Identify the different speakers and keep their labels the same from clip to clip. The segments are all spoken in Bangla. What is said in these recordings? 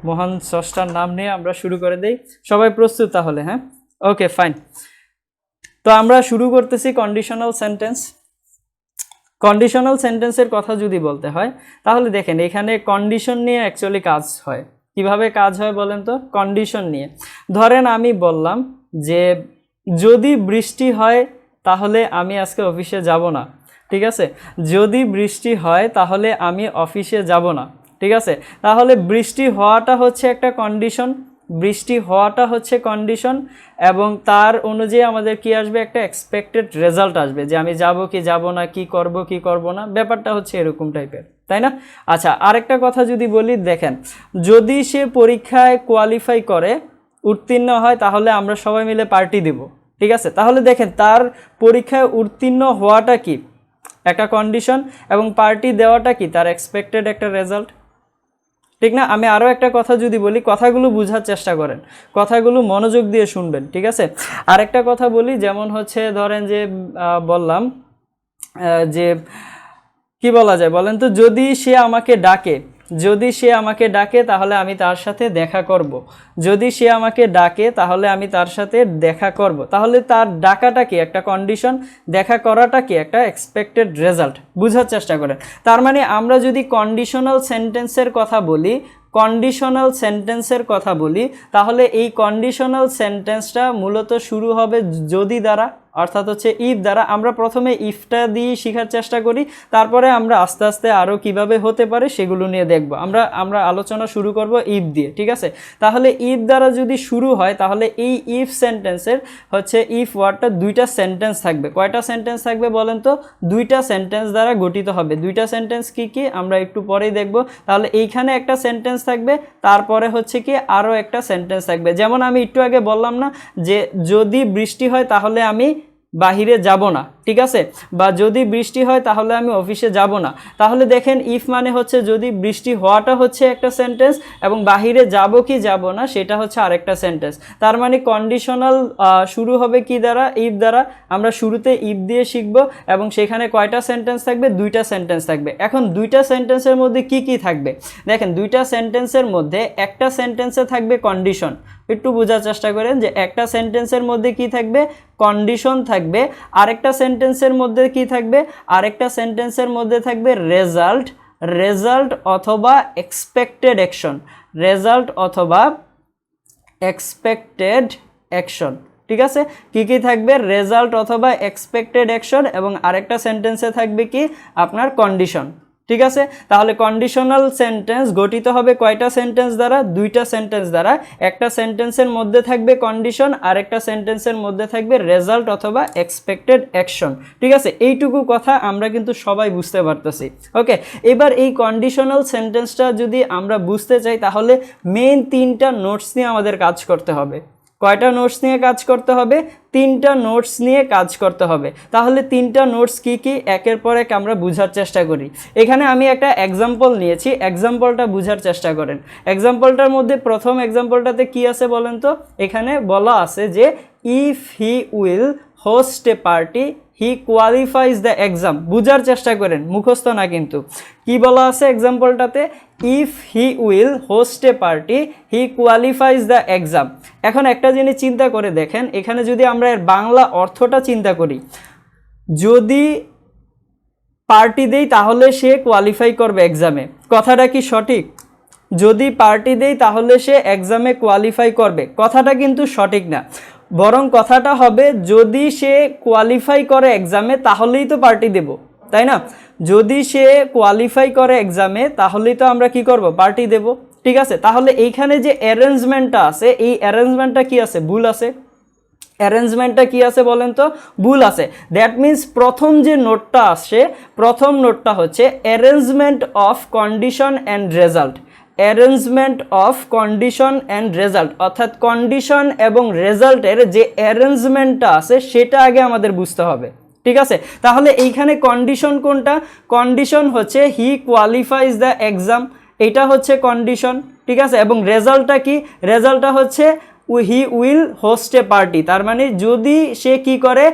Speaker 1: মহান স্রষ্টার নাম নিয়ে আমরা শুরু করে দেই। সবাই প্রস্তুত তাহলে? হ্যাঁ, ওকে ফাইন। তো আমরা শুরু করতেছি কন্ডিশনাল সেন্টেন্স। কন্ডিশনাল সেন্টেন্সের কথা যদি বলতে হয় তাহলে দেখেন এখানে কন্ডিশন নিয়ে অ্যাকচুয়ালি কাজ হয়। কিভাবে কাজ হয় বলেন তো? কন্ডিশন নিয়ে। ধরেন আমি বললাম যে যদি বৃষ্টি হয় তাহলে আমি আজকে অফিসে যাব না, ঠিক আছে? যদি বৃষ্টি হয় তাহলে আমি অফিসে যাব না, ঠিক আছে? তাহলে বৃষ্টি হওয়াটা হচ্ছে একটা কন্ডিশন, বৃষ্টি হওয়াটা হচ্ছে কন্ডিশন, এবং তার অনুযায়ী আমাদের কি আসবে? একটা এক্সপেক্টেড রেজাল্ট আসবে যে আমি যাব কি যাব না, কি করব কি করব না, ব্যাপারটা হচ্ছে এরকম টাইপের, তাই না? আচ্ছা, আরেকটা কথা যদি বলি, দেখেন যদি সে পরীক্ষায় কোয়ালিফাই করে, উত্তীর্ণ হয়, তাহলে আমরা সবাই মিলে পার্টি দেব, ঠিক আছে? তাহলে দেখেন তার পরীক্ষায় উত্তীর্ণ হওয়াটা কি? একটা কন্ডিশন, এবং পার্টি দেওয়াটা কি? তার এক্সপেক্টেড একটা রেজাল্ট, ঠিক না? আমি আরও একটা কথা যদি বলি, কথাগুলো বোঝার চেষ্টা করেন, কথাগুলো মনোযোগ দিয়ে শুনবেন, ঠিক আছে? আরেকটা কথা বলি, যেমন হচ্ছে ধরেন যে বললাম যে কি বলা যায় বলেন তো? যদি সে আমাকে ডাকে, যদি সে আমাকে ডাকে তাহলে আমি তার সাথে দেখা করব। যদি সে আমাকে ডাকে তাহলে আমি তার সাথে দেখা করব। তাহলে তার ডাকাটা কি? একটা কন্ডিশন, দেখা করাটা কি? একটা এক্সপেক্টেড রেজাল্ট। বুঝার চেষ্টা করেন। তার মানে আমরা যদি কন্ডিশনাল সেন্টেন্সের কথা বলি, কন্ডিশনাল সেন্টেন্সের কথা বলি, তাহলে এই কন্ডিশনাল সেন্টেন্সটা মূলত শুরু হবে যদি দ্বারা, অর্থাৎ হচ্ছে ইফ দ্বারা। আমরা প্রথমে ইফটা দিয়ে শেখার চেষ্টা করি, তারপরে আমরা আস্তে আস্তে আরও কিভাবে হতে পারে সেগুলো নিয়ে দেখব। আমরা আলোচনা শুরু করব ইফ দিয়ে, ঠিক আছে? তাহলে ইফ দ্বারা যদি শুরু হয় তাহলে এই ইফ সেন্টেন্সের হচ্ছে ইফ ওয়ার্ডটা দুইটা সেন্টেন্স থাকবে। কয়টা সেন্টেন্স থাকবে বলেন তো? দুইটা সেন্টেন্স দ্বারা গঠিত হবে। দুইটা সেন্টেন্স কি কি আমরা একটু পরেই দেখব। তাহলে এইখানে একটা সেন্টেন্স থাকবে, তারপরে হচ্ছে কি আরও একটা সেন্টেন্স থাকবে। যেমন আমি একটু আগে বললাম না যে যদি বৃষ্টি হয় তাহলে আমি বাহিরে যাব না, ঠিক আছে? বা যদি বৃষ্টি হয় তাহলে আমি অফিসে যাব না। তাহলে দেখেন ইফ মানে হচ্ছে যদি, বৃষ্টি হওয়াটা হচ্ছে একটা সেন্টেন্স, এবং বাহিরে যাব কি যাব না সেটা হচ্ছে আরেকটা সেন্টেন্স। তার মানে কন্ডিশনাল শুরু হবে কি দ্বারা? ইফ দ্বারা। আমরা শুরুতে ইফ দিয়ে শিখব, এবং সেখানে কয়টা সেন্টেন্স থাকবে? দুইটা সেন্টেন্স থাকবে। এখন দুইটা সেন্টেন্সের মধ্যে কি কি থাকবে? দেখেন দুইটা সেন্টেন্সের মধ্যে একটা সেন্টেন্সে থাকবে কন্ডিশন। একটু বোঝার চেষ্টা করেন যে একটা সেন্টেন্সের মধ্যে কি থাকবে? কন্ডিশন থাকবে। আরেকটা সেন্টেন্সের মধ্যে কি থাকবে? আরেকটা সেন্টেন্সের মধ্যে থাকবে রেজাল্ট, রেজাল্ট অথবা এক্সপেক্টেড অ্যাকশন, রেজাল্ট অথবা এক্সপেক্টেড অ্যাকশন, ঠিক আছে? কি কি থাকবে? রেজাল্ট অথবা এক্সপেক্টেড অ্যাকশন, এবং আরেকটা সেন্টেন্সে থাকবে কি? আপনার কন্ডিশন, ঠিক আছে? তাহলে কন্ডিশনাল সেন্টেন্স গঠিত হবে কয়টা সেন্টেন্স দ্বারা? দুইটা সেন্টেন্স দ্বারা। একটা সেন্টেন্সের মধ্যে থাকবে কন্ডিশন, আর একটা সেন্টেন্সের মধ্যে থাকবে রেজাল্ট অথবা এক্সপেক্টেড অ্যাকশন, ঠিক আছে? এইটুকু কথা আমরা কিন্তু সবাই বুঝতে পারতেছি। ওকে, এবার এই কন্ডিশনাল সেন্টেন্সটা যদি আমরা বুঝতে চাই তাহলে মেইন তিনটা নোটস নিয়ে আমাদের কাজ করতে হবে। কয়টা নোটস নিয়ে কাজ করতে হবে? তিনটা নোটস নিয়ে কাজ করতে হবে। তাহলে তিনটা নোটস কি কি? একের পর এক আমরা বোঝার চেষ্টা করি। এখানে আমি একটা এক্সাম্পল নিয়েছি, এক্সাম্পলটা বোঝার চেষ্টা করেন। এক্সাম্পলটার মধ্যে প্রথম এক্সাম্পলটাতে কি আছে বলেন তো? এখানে বলা আছে যে if he will host a party he qualifies the exam. বুঝার চেষ্টা করেন, মুখস্থ না কিন্তু। কি বলা আছে এক্সাম্পলটাতে? If he will host a party he qualifies the exam. এখন একটা জিনিস চিন্তা করে দেখেন, এখানে যদি আমরা এর বাংলা অর্থটা চিন্তা করি, যদি পার্টি দেই তাহলে সে কোয়ালিফাই করবে এক্সামে, কথাটা কি সঠিক? যদি পার্টি দেই তাহলে সে এক্সামে কোয়ালিফাই করবে, কথাটা কিন্তু সঠিক না। বরং কথাটা হবে যদি সে কোয়ালিফাই করে এক্সামে তাহলেই তো পার্টি দেব, তাই না? যদি সে কোয়ালিফাই করে এক্সামে তাহলেই তো আমরা কি করব? পার্টি দেব, ঠিক আছে? তাহলে এইখানে যে অ্যারেঞ্জমেন্টটা আছে, এই অ্যারেঞ্জমেন্টটা কি আছে? ভুল আছে। অ্যারেঞ্জমেন্টটা কি আছে বলেন তো? ভুল আছে। দ্যাট মিন্স প্রথম যে নোটটা আসে, প্রথম নোটটা হচ্ছে arrangement of condition and result. Arrangement of condition and result, অর্থাৎ কন্ডিশন এবং রেজাল্টের যে অ্যারেঞ্জমেন্টটা আছে সেটা আগে আমাদের বুঝতে হবে, ঠিক আছে? তাহলে এইখানে কন্ডিশন কোনটা? কন্ডিশন হচ্ছে হি কোয়ালিফাইজ দ্য এক্সাম, এটা হচ্ছে কন্ডিশন, ঠিক আছে? এবং রেজাল্টটা কি? রেজাল্টটা হচ্ছে হি উইল হোস্ট এ পার্টি। তার মানে যদি সে কি করে?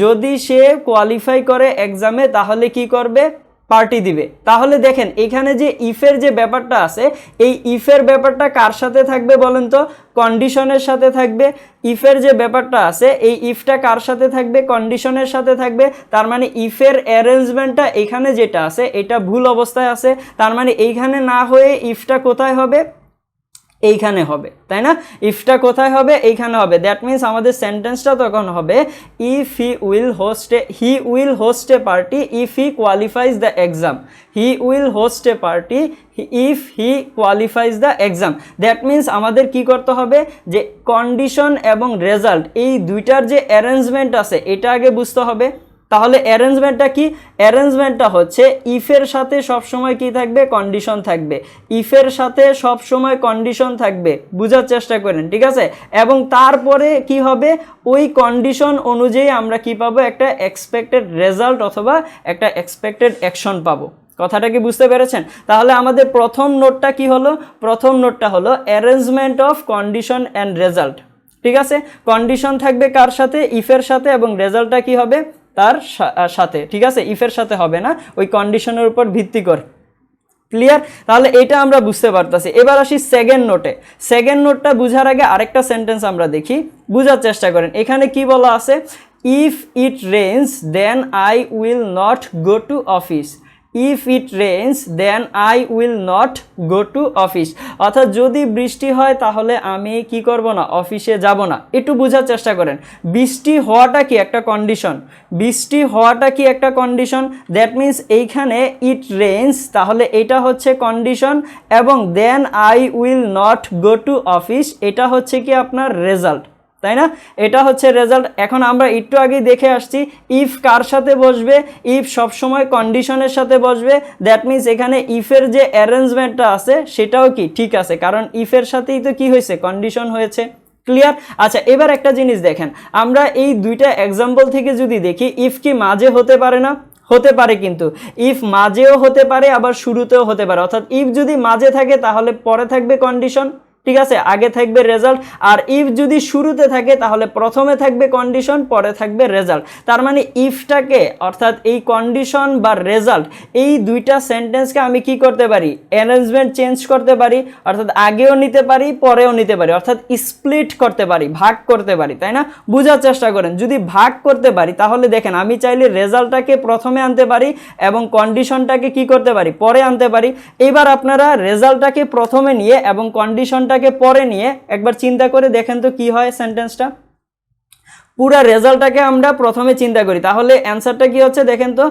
Speaker 1: যদি সে কোয়ালিফাই করে এক্সামে তাহলে কি করবে? পার্টি দিবে। তাহলে দেখেন এখানে যে ইফের যে ব্যাপারটা আছে, এই ইফের ব্যাপারটা কার সাথে থাকবে বলেন তো? কন্ডিশনের সাথে থাকবে। ইফের যে ব্যাপারটা আছে, এই ইফটা কার সাথে থাকবে? কন্ডিশনের সাথে থাকবে। তার মানে ইফের অ্যারেঞ্জমেন্টটা এখানে যেটা আছে এটা ভুল অবস্থায় আছে। তার মানে এইখানে না হয়ে ইফটা কোথায় হবে? এইখানে হবে, তাই না? ইফটা কোথায় হবে? এইখানে হবে। দ্যাট মিন্স আমাদের সেন্টেন্সটা তখন হবে if he will host a party if he qualifies the exam. He will host a party if he qualifies the exam. That means আমাদের কি করতে হবে? যে কন্ডিশন এবং রেজাল্ট এই দুইটার যে অ্যারেঞ্জমেন্ট আছে এটা আগে বুঝতে হবে। তাহলে অ্যারেঞ্জমেন্টটা কি? অ্যারেঞ্জমেন্টটা হচ্ছে ইফের সাথে সবসময় কি থাকবে? কন্ডিশন থাকবে। ইফের সাথে সবসময় কন্ডিশন থাকবে, বোঝার চেষ্টা করেন, ঠিক আছে? এবং তারপরে কি হবে? ওই কন্ডিশন অনুযায়ী আমরা কি পাবো? একটা এক্সপেক্টেড রেজাল্ট অথবা একটা এক্সপেক্টেড অ্যাকশন পাবো। কথাটা কি বুঝতে পেরেছেন? তাহলে আমাদের প্রথম নোটটা কি হলো? প্রথম নোটটা হলো arrangement of condition and result, ঠিক আছে? কন্ডিশন থাকবে কার সাথে? ইফের সাথে, এবং রেজাল্টটা কি হবে? তার সাথে, ঠিক আছে? ইফের সাথে হবে না, ওই কন্ডিশনের উপর ভিত্তি করে। ক্লিয়ার? তাহলে এটা আমরা বুঝতে পারতেছি। এবার আসি সেকেন্ড নোটে। সেকেন্ড নোটটা বুঝার আগে আরেকটা সেন্টেন্স আমরা দেখি, বুঝার চেষ্টা করেন। এখানে কি বলা আছে? If it rains then I will not go to office. If it rains then I will not go to office. অর্থাৎ যদি বৃষ্টি হয় তাহলে আমি কি করব না? অফিসে যাব না। একটু বোঝার চেষ্টা করেন। বৃষ্টি হওয়াটা কি একটা কন্ডিশন? বৃষ্টি হওয়াটা কি একটা কন্ডিশন? দ্যাট মিন্স এইখানে ইট রেইনস, তাহলে এটা হচ্ছে কন্ডিশন, এবং then I will not go to office এটা হচ্ছে কি আপনার রেজাল্ট, তাই না? এটা হচ্ছে রেজাল্ট। এখন আমরা একটু আগেই দেখে আসছি ইফ কার সাথে বসবে? ইফ সবসময় কন্ডিশনের সাথে বসবে। দ্যাট মিন্স এখানে ইফের যে অ্যারেঞ্জমেন্টটা আছে সেটাও কি ঠিক আছে, কারণ ইফের সাথেই তো কি হয়েছে? কন্ডিশন হয়েছে। ক্লিয়ার? আচ্ছা, এবার একটা জিনিস দেখেন, আমরা এই দুইটা এক্সাম্পল থেকে যদি দেখি, ইফ কি মাঝে হতে পারে না? হতে পারে, কিন্তু ইফ মাঝেও হতে পারে আবার শুরুতেও হতে পারে। অর্থাৎ ইফ যদি মাঝে থাকে তাহলে পরে থাকবে কন্ডিশন, ঠিক আছে, আগে থাকবে রেজাল্ট। আর ইফ যদি শুরুতে থাকে তাহলে প্রথমে থাকবে কন্ডিশন, পরে থাকবে রেজাল্ট। তার মানে ইফটাকে, অর্থাৎ এই কন্ডিশন বা রেজাল্ট, এই দুইটা সেন্টেন্সকে আমি কি করতে পারি? অ্যারেঞ্জমেন্ট চেঞ্জ করতে পারি, অর্থাৎ আগেও নিতে পারি পরেও নিতে পারি, অর্থাৎ স্প্লিট করতে পারি, ভাগ করতে পারি, তাই না? বোঝার চেষ্টা করেন। যদি ভাগ করতে পারি তাহলে দেখেন আমি চাইলে রেজাল্টটাকে প্রথমে আনতে পারি এবং কন্ডিশনটাকে কি করতে পারি? পরে আনতে পারি। এবার আপনারা রেজাল্টটাকে প্রথমে নিয়ে এবং কন্ডিশনটাকে পরে নিয়ে একবার চিন্তা করে দেখেন তো কি হয় সেন্টেন্সটা। পুরা রেজাল্টটাকে আমরা প্রথমে চিন্তা করি, তাহলে অ্যান্সারটা কি হচ্ছে দেখেন তো?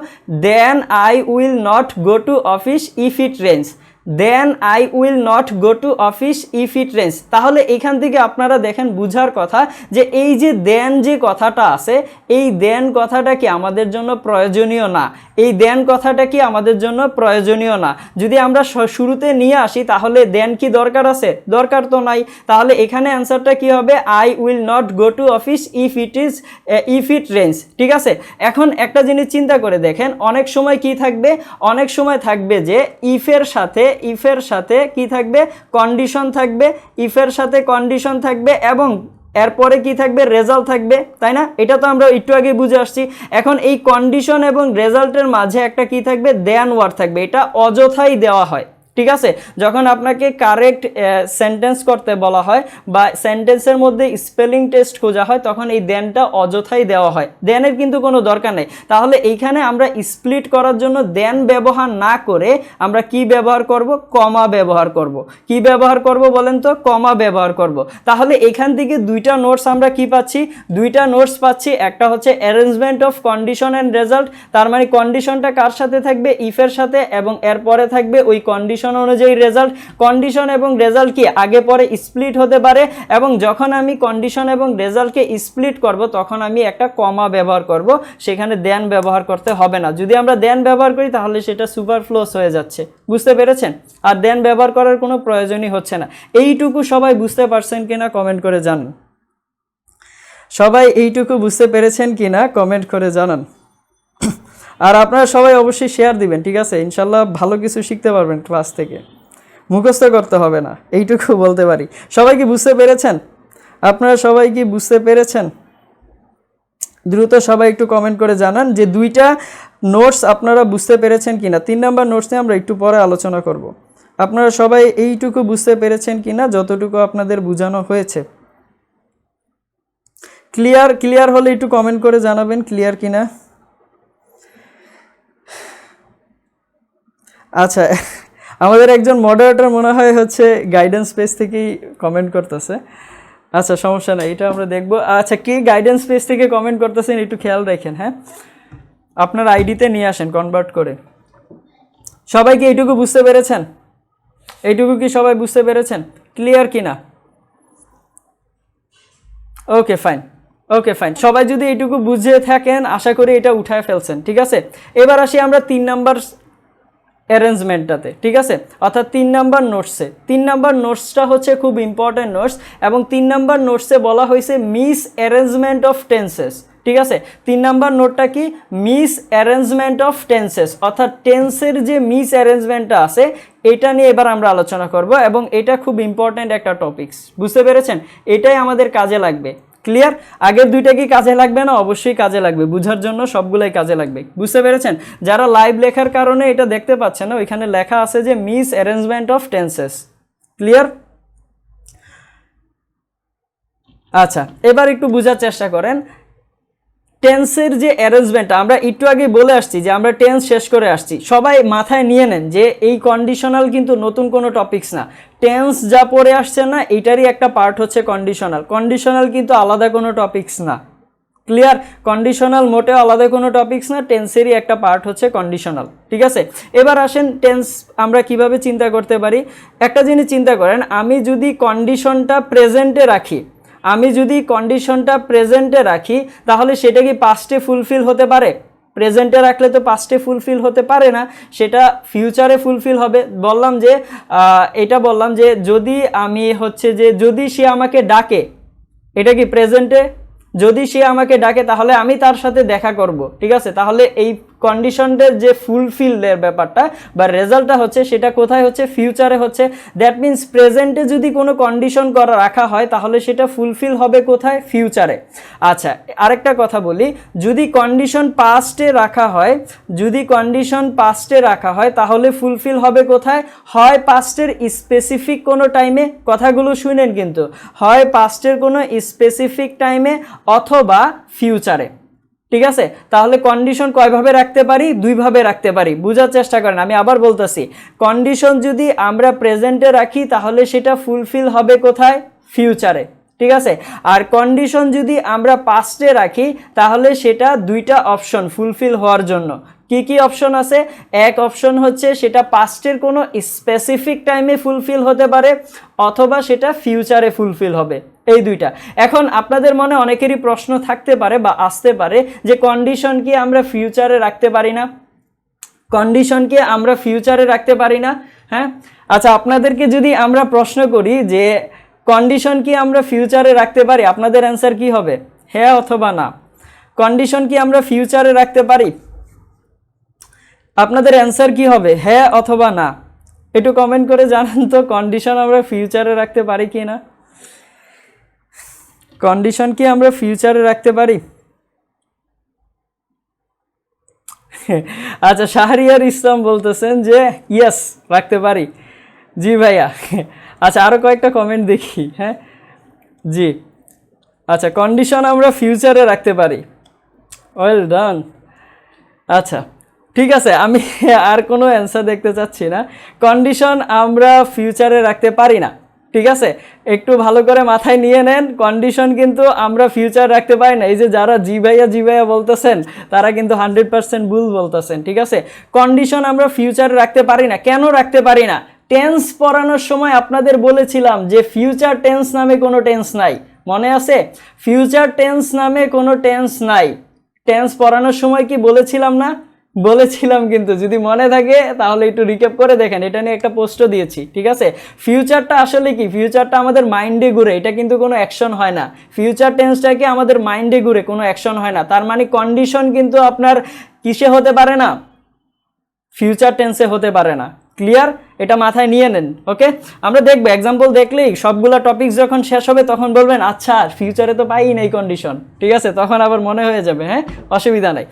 Speaker 1: Then I will not go to office if it rains. Then I will not go to office if it rains. তাহলে এখান থেকে আপনারা দেখেন বুঝার কথা যে এই যে দেন যে কথাটা আছে, এই দেন কথাটা কি আমাদের জন্য প্রয়োজনীয় না। এই দেন কথাটা কি আমাদের জন্য প্রয়োজনীয় না। যদি আমরা শুরুতে নিয়ে আসি তাহলে দেন কি দরকার আছে? দরকার তো নাই। তাহলে এখানে অ্যান্সারটা কি হবে? I will not go to office if it rains, ঠিক আছে? এখন একটা জিনিস চিন্তা করে দেখেন, অনেক সময় কি থাকবে? অনেক সময় থাকবে যে ইফের সাথে কি থাকবে? কন্ডিশন থাকবে। ইফের সাথে কন্ডিশন থাকবে এবং এরপরে কি থাকবে? রেজাল্ট থাকবে, তাই না? এটা তো আমরা একটু আগে বুঝে আসছি। এখন এই কন্ডিশন এবং রেজাল্টের মাঝে একটা কি থাকবে? দেন ওয়ার্ড থাকবে। এটা অযথাই দেওয়া হয়, ঠিক আছে? যখন আপনাকে কারেক্ট সেন্টেন্স করতে বলা হয় বা সেন্টেন্সের মধ্যে স্পেলিং টেস্ট খোঁজা হয় তখন এই দেনটা অযথাই দেওয়া হয়, দেনের কিন্তু কোনো দরকার নেই। তাহলে এইখানে আমরা স্প্লিট করার জন্য দেন ব্যবহার না করে আমরা কি ব্যবহার করব? কমা ব্যবহার করব। কি ব্যবহার করব বলেন তো? কমা ব্যবহার করব। তাহলে এখান থেকে দুইটা নোটস আমরা কি পাচ্ছি? দুইটা নোটস পাচ্ছি। একটা হচ্ছে arrangement of condition and result, তার মানে কন্ডিশনটা কার সাথে থাকবে? ইফের সাথে, এবং এরপরে থাকবে ওই কন্ডিশন অনুযায়ী রেজাল্ট। কন্ডিশন এবং রেজাল্ট কি আগে পরে স্প্লিট হতে পারে, এবং যখন আমি কন্ডিশন এবং রেজাল্টকে স্প্লিট করব তখন আমি একটা কমা ব্যবহার করব, সেখানে দেন ব্যবহার করতে হবে না। যদি আমরা দেন ব্যবহার করি তাহলে সেটা সুপারফ্লুয়াস হয়ে যাচ্ছে, বুঝতে পেরেছেন? আর দেন ব্যবহার করার কোনো প্রয়োজনই হচ্ছে না। এইটুকু সবাই বুঝতে পারছেন কিনা কমেন্ট করে জানান। সবাই এইটুকু বুঝতে পেরেছেন কিনা কমেন্ট করে জানান। আর আপনারা সবাই অবশ্যই শেয়ার দিবেন, ঠিক আছে? ইনশাল্লাহ ভালো কিছু শিখতে পারবেন ক্লাস থেকে, মুখস্থ করতে হবে না, এইটুকু বলতে পারি। সবাই কি বুঝতে পেরেছেন? আপনারা সবাই কি বুঝতে পেরেছেন? দ্রুত সবাই একটু কমেন্ট করে জানান যে দুইটা নোটস আপনারা বুঝতে পেরেছেন কিনা, 3 নাম্বার নোটস নিয়ে আমরা একটু পরে আলোচনা করব। আপনারা সবাই এইটুকু বুঝতে পেরেছেন কিনা যতটুকু আপনাদের বোঝানো হয়েছে? ক্লিয়ার হলে একটু কমেন্ট করে জানাবেন ক্লিয়ার কিনা। আচ্ছা, আমাদের একজন মডারেটর মনে হয় হচ্ছে গাইডেন্স পেজ থেকেই কমেন্ট করতেছে। আচ্ছা, সমস্যা নাই, এটা আমরা দেখব। আচ্ছা, কে গাইডেন্স পেজ থেকে কমেন্ট করতেছেন একটু খেয়াল রাখেন, হ্যাঁ, আপনার আইডিতে নিয়ে আসেন কনভার্ট করে। সবাই কি এইটুকু বুঝতে পেরেছেন? এইটুকু কি সবাই বুঝতে পেরেছেন? ক্লিয়ার কিনা? ওকে ফাইন, সবাই যদি এইটুকু বুঝে থাকেন আশা করি এটা উঠায় ফেলছেন। ঠিক আছে, এবার আসি আমরা 3 নাম্বার অ্যারেঞ্জমেন্টটাতে। ঠিক আছে, অর্থাৎ 3 নাম্বার নোটসে। 3 নাম্বার নোটসটা হচ্ছে খুব ইম্পর্টেন্ট নোটস, এবং 3 নাম্বার নোটসে বলা হয়েছে মিস অ্যারেঞ্জমেন্ট অফ টেন্সেস। ঠিক আছে, 3 নাম্বার নোটটা কি? মিস অ্যারেঞ্জমেন্ট অফ টেন্সেস, অর্থাৎ টেন্সের যে মিস অ্যারেঞ্জমেন্টটা আছে এটা নিয়ে এবার আমরা আলোচনা করব, এবং এটা খুব ইম্পর্টেন্ট একটা টপিকস। বুঝতে পেরেছেন? এটাই আমাদের কাজে লাগবে। ক্লিয়ার? আগের দুইটা কি কাজে লাগবে না? অবশ্যই কাজে লাগবে, বুঝার জন্য সবগুলাই কাজে লাগবে। বুঝতে পেরেছেন? যারা লাইভ লেখার কারণে এটা দেখতে পাচ্ছেন না, ওইখানে লেখা আছে যে miss arrangement of tenses. Clear? আচ্ছা, এবার একটু বোঝার চেষ্টা করেন টেন্সের যে অ্যারেঞ্জমেন্ট। আমরা একটু আগে বলে আসছি যে আমরা টেন্স শেষ করে আসছি। সবাই মাথায় নিয়ে নেন যে এই কন্ডিশনাল কিন্তু নতুন কোনো টপিকস না। টেন্স যা পড়ে আসছে না এইটারই একটা পার্ট হচ্ছে কন্ডিশনাল। কন্ডিশনাল কিন্তু আলাদা কোনো টপিকস না। ক্লিয়ার? কন্ডিশনাল মোটেও আলাদা কোনো টপিকস না, টেন্সেরই একটা পার্ট হচ্ছে কন্ডিশনাল। ঠিক আছে, এবার আসেন টেন্স আমরা কিভাবে চিন্তা করতে পারি। একটা জিনিস চিন্তা করেন, আমি যদি কন্ডিশনটা প্রেজেন্টে রাখি, তাহলে সেটা কি পাস্টে ফুলফিল হতে পারে? প্রেজেন্টে রাখলে তো পাস্টে ফুলফিল হতে পারে না, সেটা ফিউচারে ফুলফিল হবে। বললাম যে যদি আমি হচ্ছে যে যদি সে আমাকে ডাকে, এটা কি প্রেজেন্টে? যদি সে আমাকে ডাকে তাহলে আমি তার সাথে দেখা করব। ঠিক আছে, তাহলে এই কন্ডিশনের যে ফুলফিলের ব্যাপারটা বা রেজাল্টটা হচ্ছে সেটা কোথায় হচ্ছে? ফিউচারে হচ্ছে। দ্যাট মিন্স প্রেজেন্টে যদি কোনো কন্ডিশন করা রাখা হয় তাহলে সেটা ফুলফিল হবে কোথায়? ফিউচারে। আচ্ছা, আরেকটা কথা বলি, যদি কন্ডিশন পাস্টে রাখা হয় তাহলে ফুলফিল হবে কোথায়? হয় পাস্টের স্পেসিফিক কোনো টাইমে, কথাগুলো শুনেন কিন্তু, হয় পাস্টের কোনো স্পেসিফিক টাইমে অথবা ফিউচারে। ঠিক আছে, তাহলে কন্ডিশন কয়ভাবে রাখতে পারি? 2 ভাবে রাখতে পারি। বোঝার চেষ্টা করেন, আমি আবার বলতেছি, কন্ডিশন যদি আমরা প্রেজেন্টে রাখি তাহলে সেটা ফুলফিল হবে কোথায়? ফিউচারে। ঠিক আছে, আর কন্ডিশন যদি আমরা পাস্টে রাখি তাহলে সেটা 2টা অপশন ফুলফিল হওয়ার জন্য। কি কি অপশন আছে? এক অপশন হচ্ছে সেটা পাস্টের কোনো স্পেসিফিক টাইমে ফুলফিল হতে পারে, অথবা সেটা ফিউচারে ফুলফিল হবে। এই 2টা। এখন আপনাদের মনে অনেকেরই প্রশ্ন থাকতে পারে বা আসতে পারে যে কন্ডিশন কি আমরা ফিউচারে রাখতে পারি না? হ্যাঁ, আচ্ছা, আপনাদেরকে যদি আমরা প্রশ্ন করি যে কন্ডিশন কি আমরা ফিউচারে রাখতে পারি, আপনাদের অ্যান্সার কি হবে? হ্যাঁ অথবা না? কন্ডিশন কি আমরা ফিউচারে রাখতে পারি? আপনাদের অ্যান্সার কি হবে? হ্যাঁ অথবা না? একটু কমেন্ট করে জানান তো, কন্ডিশন আমরা ফিউচারে রাখতে পারি কি না? কন্ডিশন কি আমরা ফিউচারে রাখতে পারি? আচ্ছা, শাহরিয়ার ইসলাম বলতেছেন যে ইয়েস রাখতে পারি। জি ভাইয়া। আচ্ছা, আরও কয়েকটা কমেন্ট দেখি। হ্যাঁ জি, আচ্ছা, কন্ডিশন আমরা ফিউচারে রাখতে পারি। Well done. আচ্ছা, ঠিক আছে, আমি আর কোনো অ্যান্সার দেখতে চাচ্ছি না। কন্ডিশন আমরা ফিউচারে রাখতে পারি না। ঠিক আছে, একটু ভালো করে মাথায় নিয়ে নেন, কন্ডিশন কিন্তু আমরা ফিউচার রাখতে পারি না। এই যে যারা জি ভাইয়া বলতেছেন তারা কিন্তু 100% ভুল বলতেছেন। ঠিক আছে, কন্ডিশন আমরা ফিউচারে রাখতে পারি না। কেন রাখতে পারি না? টেন্স পড়ানোর সময় আপনাদের বলেছিলাম যে ফিউচার টেন্স নামে কোনো টেন্স নাই, মনে আছে? ফিউচার টেন্স নামে কোনো টেন্স নাই। টেন্স পড়ানোর সময় কি বলেছিলাম না? বলেছিলাম, কিন্তু যদি মনে থাকে তাহলে একটু রিক্যাপ করে দেখেন, এটা নিয়ে একটা পোস্টও দিয়েছি। ঠিক আছে, ফিউচারটা আসলে কি? ফিউচারটা আমাদের মাইন্ডে ঘুরে, এটা কিন্তু কোনো অ্যাকশন হয় না। ফিউচার টেন্সটা কি আমাদের মাইন্ডে ঘুরে, কোনো অ্যাকশন হয় না। তার মানে কন্ডিশন কিন্তু আপনার কিসে হতে পারে না? ফিউচার টেন্সে হতে পারে না। ক্লিয়ার? এটা মাথায় নিয়ে নেন। ওকে, আমরা দেখবো এক্সাম্পল দেখলেই সবগুলা টপিক যখন শেষ হবে তখন বলবেন আচ্ছা ফিউচারে তো পাই নাই কন্ডিশন। ঠিক আছে, তখন আবার মনে হয়ে যাবে। হ্যাঁ, অসুবিধা নাই।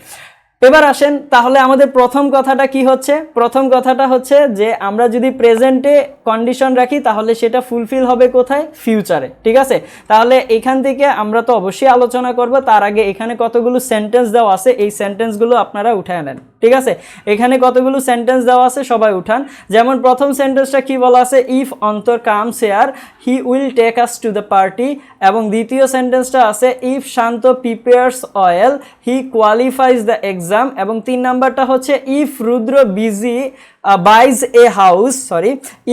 Speaker 1: এবার আসেন তাহলে আমাদের প্রথম কথাটা কি হচ্ছে, প্রথম কথাটা হচ্ছে যে আমরা যদি প্রেজেন্টে কন্ডিশন রাখি তাহলে সেটা ফুলফিল হবে কোথায়, ফিউচারে। ঠিক আছে, তাহলে এখান থেকে আমরা তো অবশ্যই আলোচনা করব, তার আগে এখানে কতগুলো সেন্টেন্স দেওয়া আছে এই সেন্টেন্সগুলো আপনারা উঠায় নেন। ঠিক আছে, এখানে কতগুলো সেন্টেন্স দেওয়া আছে সবাই উঠান। যেমন প্রথম সেন্টেন্সটা কি বলা আছে, ইফ অন্তর comes here he will take us to the party, এবং দ্বিতীয় সেন্টেন্সটা আছে if Shanto prepares oil he qualifies the exam, এবং 3 নাম্বারটা হচ্ছে if Rudra busy buys a house,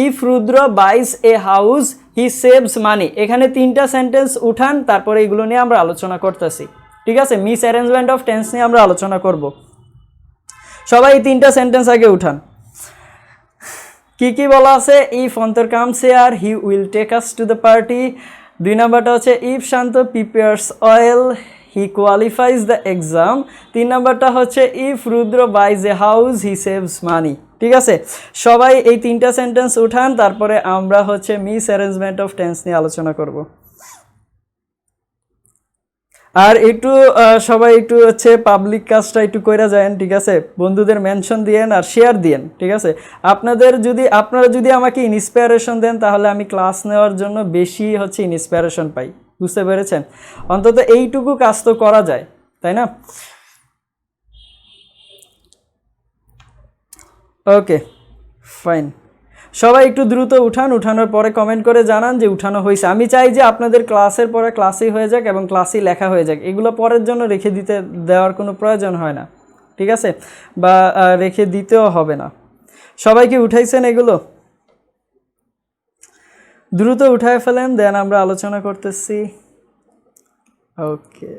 Speaker 1: if Rudra buys a house he saves money. এখানে 3টা সেন্টেন্স উঠান, তারপরে এগুলো নিয়ে আমরা আলোচনা করতেছি। ঠিক আছে, মিস অ্যারেঞ্জমেন্ট অফ টেন্স নিয়ে আমরা আলোচনা করব। সবাই 3টা সেন্টেন্স আগে উঠান। কি কি বলা আছে, ইফ অন্তর comes here he will take us to the party. 2 নাম্বারটা হচ্ছে if Shanto prepares oil he qualifies the exam. 3 নাম্বারটা হচ্ছে if Rudra buys a house he saves money. ঠিক আছে, সবাই এই 3টা সেন্টেন্স উঠান, তারপরে আমরা হচ্ছে মিস অ্যারেঞ্জমেন্ট অফ টেন্স নিয়ে আলোচনা করব। আর একটু সবাই একটু হচ্ছে পাবলিক কাজটা একটু কইরা যায়েন। ঠিক আছে, বন্ধুদের মেনশন দিয়েন আর শেয়ার দিয়েন। ঠিক আছে, আপনারা যদি আমাকে ইন্সপিরেশন দেন তাহলে আমি ক্লাস নেওয়ার জন্য বেশি হচ্ছে ইন্সপিরেশন পাই। বুঝতে পেরেছেন, অন্তত এইটুকু কাজ তো করা যায়, তাই না? ওকে ফাইন, সবাই একটু দ্রুত উঠান, উঠানোর পরে কমেন্ট করে জানান যে উঠানো হয়েছে। আমি চাই যে আপনাদের ক্লাসের পরে ক্লাসই হয়ে যাক এবং ক্লাসই লেখা হয়ে যাক, এগুলো পরের জন্য রেখে দেওয়ার কোনো প্রয়োজন হয় না। ঠিক আছে, বা রেখে দিতেও হবে না। সবাই কি উঠাইছেন এগুলো? দ্রুত উঠায় ফেলেন, দেন আমরা আলোচনা করতেছি। ওকে,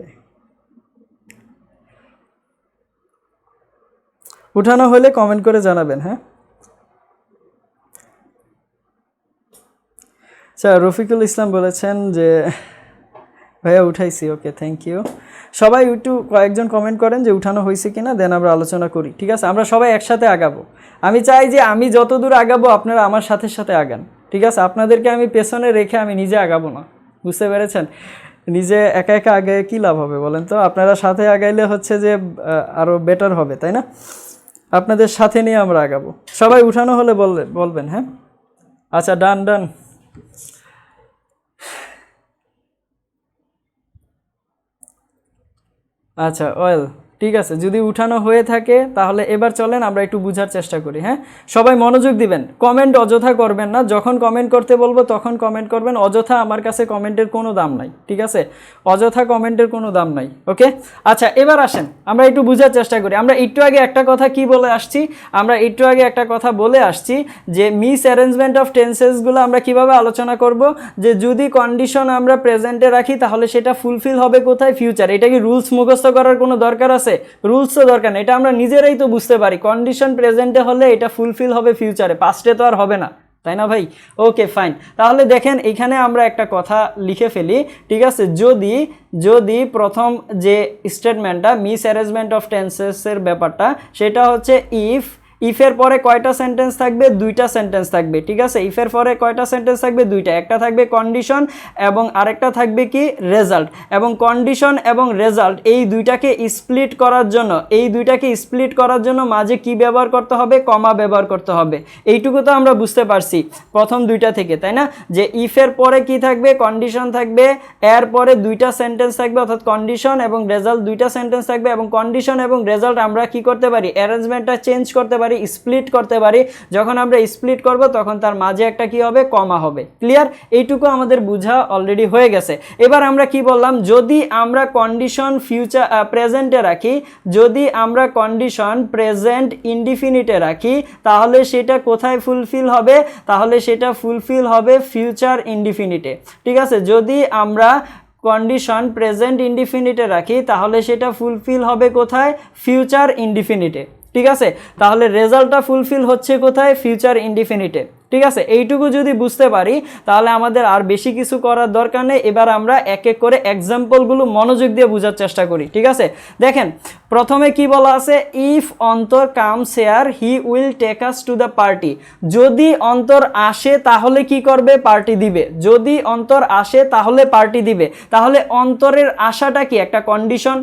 Speaker 1: উঠানো হলে কমেন্ট করে জানাবেন। হ্যাঁ, আচ্ছা, রফিকুল ইসলাম বলেছেন যে ভাইয়া উঠাইছি। ওকে, থ্যাংক ইউ। সবাই একটু কয়েকজন কমেন্ট করেন যে উঠানো হয়েছে কিনা, দেন আমরা আলোচনা করি। ঠিক আছে, আমরা সবাই একসাথে আগাবো। আমি চাই যে আমি যত দূর আগাবো আপনারা আমার সাথে সাথে আগান। ঠিক আছে, আপনাদেরকে আমি পেছনে রেখে আমি নিজে আগাবো না। বুঝতে পেরেছেন, নিজে একা একা আগে কী লাভ হবে বলেন তো? আপনারা সাথে আগাইলে হচ্ছে যে আরও বেটার হবে, তাই না? আপনাদের সাথে নিয়ে আমরা আগাবো। সবাই উঠানো হলে বলবেন। হ্যাঁ, আচ্ছা, ডান। আচ্ছা, ওয়েল, ঠিক আছে, যদি উঠানো হয়ে থাকে তাহলে এবার চলেন আমরা একটু বোঝার চেষ্টা করি। হ্যাঁ, সবাই মনোযোগ দিবেন, কমেন্ট অযথা করবেন না। যখন কমেন্ট করতে বলবো তখন কমেন্ট করবেন, অযথা আমার কাছে কমেন্টের কোনো দাম নাই। ঠিক আছে, অযথা কমেন্টের কোনো দাম নাই। ওকে, আচ্ছা, এবার আসেন আমরা একটু বোঝার চেষ্টা করি। আমরা একটু আগে একটা কথা বলে আসছি যে মিস অ্যারেঞ্জমেন্ট অফ টেন্সেসগুলো আমরা কিভাবে আলোচনা করব, যে যদি কন্ডিশন আমরা প্রেজেন্টে রাখি তাহলে সেটা ফুলফিল হবে কোথায়, ফিউচার। এটা কি রুলস মুখস্থ করার কোনো দরকার আছে? রুলসও দরকার নেই, এটা আমরা নিজেরাই তো বুঝতে পারি। কন্ডিশন প্রেজেন্টে হলে এটা ফুলফিল হবে ফিউচারে, পাস্টে তো আর হবে না, তাই না ভাই? ওকে ফাইন, তাহলে দেখেন এখানে আমরা একটা কথা লিখে ফেলি। ঠিক আছে, যদি প্রথম যে স্টেটমেন্টটা মিস অ্যারেঞ্জমেন্ট অফ টেন্সেসের ব্যাপারটা, সেটা হচ্ছে ইফের পরে কয়টা সেন্টেন্স থাকবে, 2টা সেন্টেন্স থাকবে। ঠিক আছে, ইফের পরে কয়টা সেন্টেন্স থাকবে, 2টা। একটা থাকবে কন্ডিশন এবং আরেকটা থাকবে কি, রেজাল্ট। এবং কন্ডিশন এবং রেজাল্ট এই দুইটাকে স্প্লিট করার জন্য মাঝে কি ব্যবহার করতে হবে, কমা ব্যবহার করতে হবে। এইটুকু তো আমরা বুঝতে পারছি প্রথম 2টা থেকে, তাই না? যে ইফের পরে কি থাকবে, কন্ডিশন থাকবে, এর পরে 2টা সেন্টেন্স থাকবে, অর্থাৎ কন্ডিশন এবং রেজাল্ট 2টা সেন্টেন্স থাকবে। এবং কন্ডিশন এবং রেজাল্ট আমরা কি করতে পারি, অ্যারেঞ্জমেন্টটা চেঞ্জ করতে পারি, স্প্লিট করতে পারি। যখন আমরা স্প্লিট করব তখন তার মাঝে একটা কি হবে, কমা হবে। ক্লিয়ার? এইটুকু আমাদের বোঝা অলরেডি হয়ে গেছে। এবার আমরা কি বললাম, যদি আমরা কন্ডিশন প্রেজেন্টে রাখি, যদি আমরা কন্ডিশন প্রেজেন্ট ইনডিফিনিটে রাখি, তাহলে সেটা কোথায় ফুলফিল হবে, তাহলে সেটা ফুলফিল হবে ফিউচার ইনডিফিনিটে। ঠিক আছে, যদি আমরা কন্ডিশন প্রেজেন্ট ইনডিফিনিটে রাখি তাহলে সেটা ফুলফিল হবে কোথায়, ফিউচার ইনডিফিনিটে। ঠিক আছে, তাহলে রেজাল্টটা ফুলফিল হচ্ছে কোথায়, ফিউচার ইনডিফিনিটে। ঠিক আছে, এইটুকু যদি বুঝতে পারি তাহলে আমাদের আর বেশি কিছু করার দরকার নেই। এবার আমরা এক এক করে এক্সাম্পলগুলো মনোযোগ দিয়ে বোঝার চেষ্টা করি। ঠিক আছে, দেখেন প্রথমে কি বলা আছে, ইফ অন্তর comes here he will take us to the party. যদি অন্তর আসে তাহলে কি করবে, পার্টি দিবে। যদি অন্তর আসে তাহলে পার্টি দিবে। তাহলে অন্তরের আশাটা কি, একটা কন্ডিশন।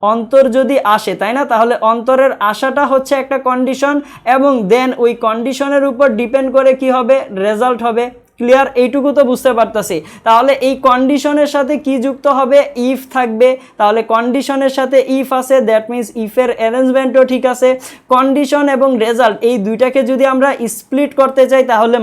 Speaker 1: অন্তর যদি আসে, তাই না, তাহলে অন্তরের আশাটা হচ্ছে একটা কন্ডিশন, এবং দেন ওই কন্ডিশনের উপর ডিপেন্ড করে কি হবে, রেজাল্ট হবে। ক্লিয়ার? এইটুকু তো বুঝতে পারতাছি। তাহলে এই কন্ডিশনের সাথে কি যুক্ত হবে, ইফ থাকবে। তাহলে কন্ডিশনের সাথে ইফ আছে, দ্যাট মিন্স ইফের অ্যারেঞ্জমেন্টও ঠিক আছে। কন্ডিশন এবং রেজাল্ট এই দুইটাকে যদি আমরা স্প্লিট করতে চাই, তাহলে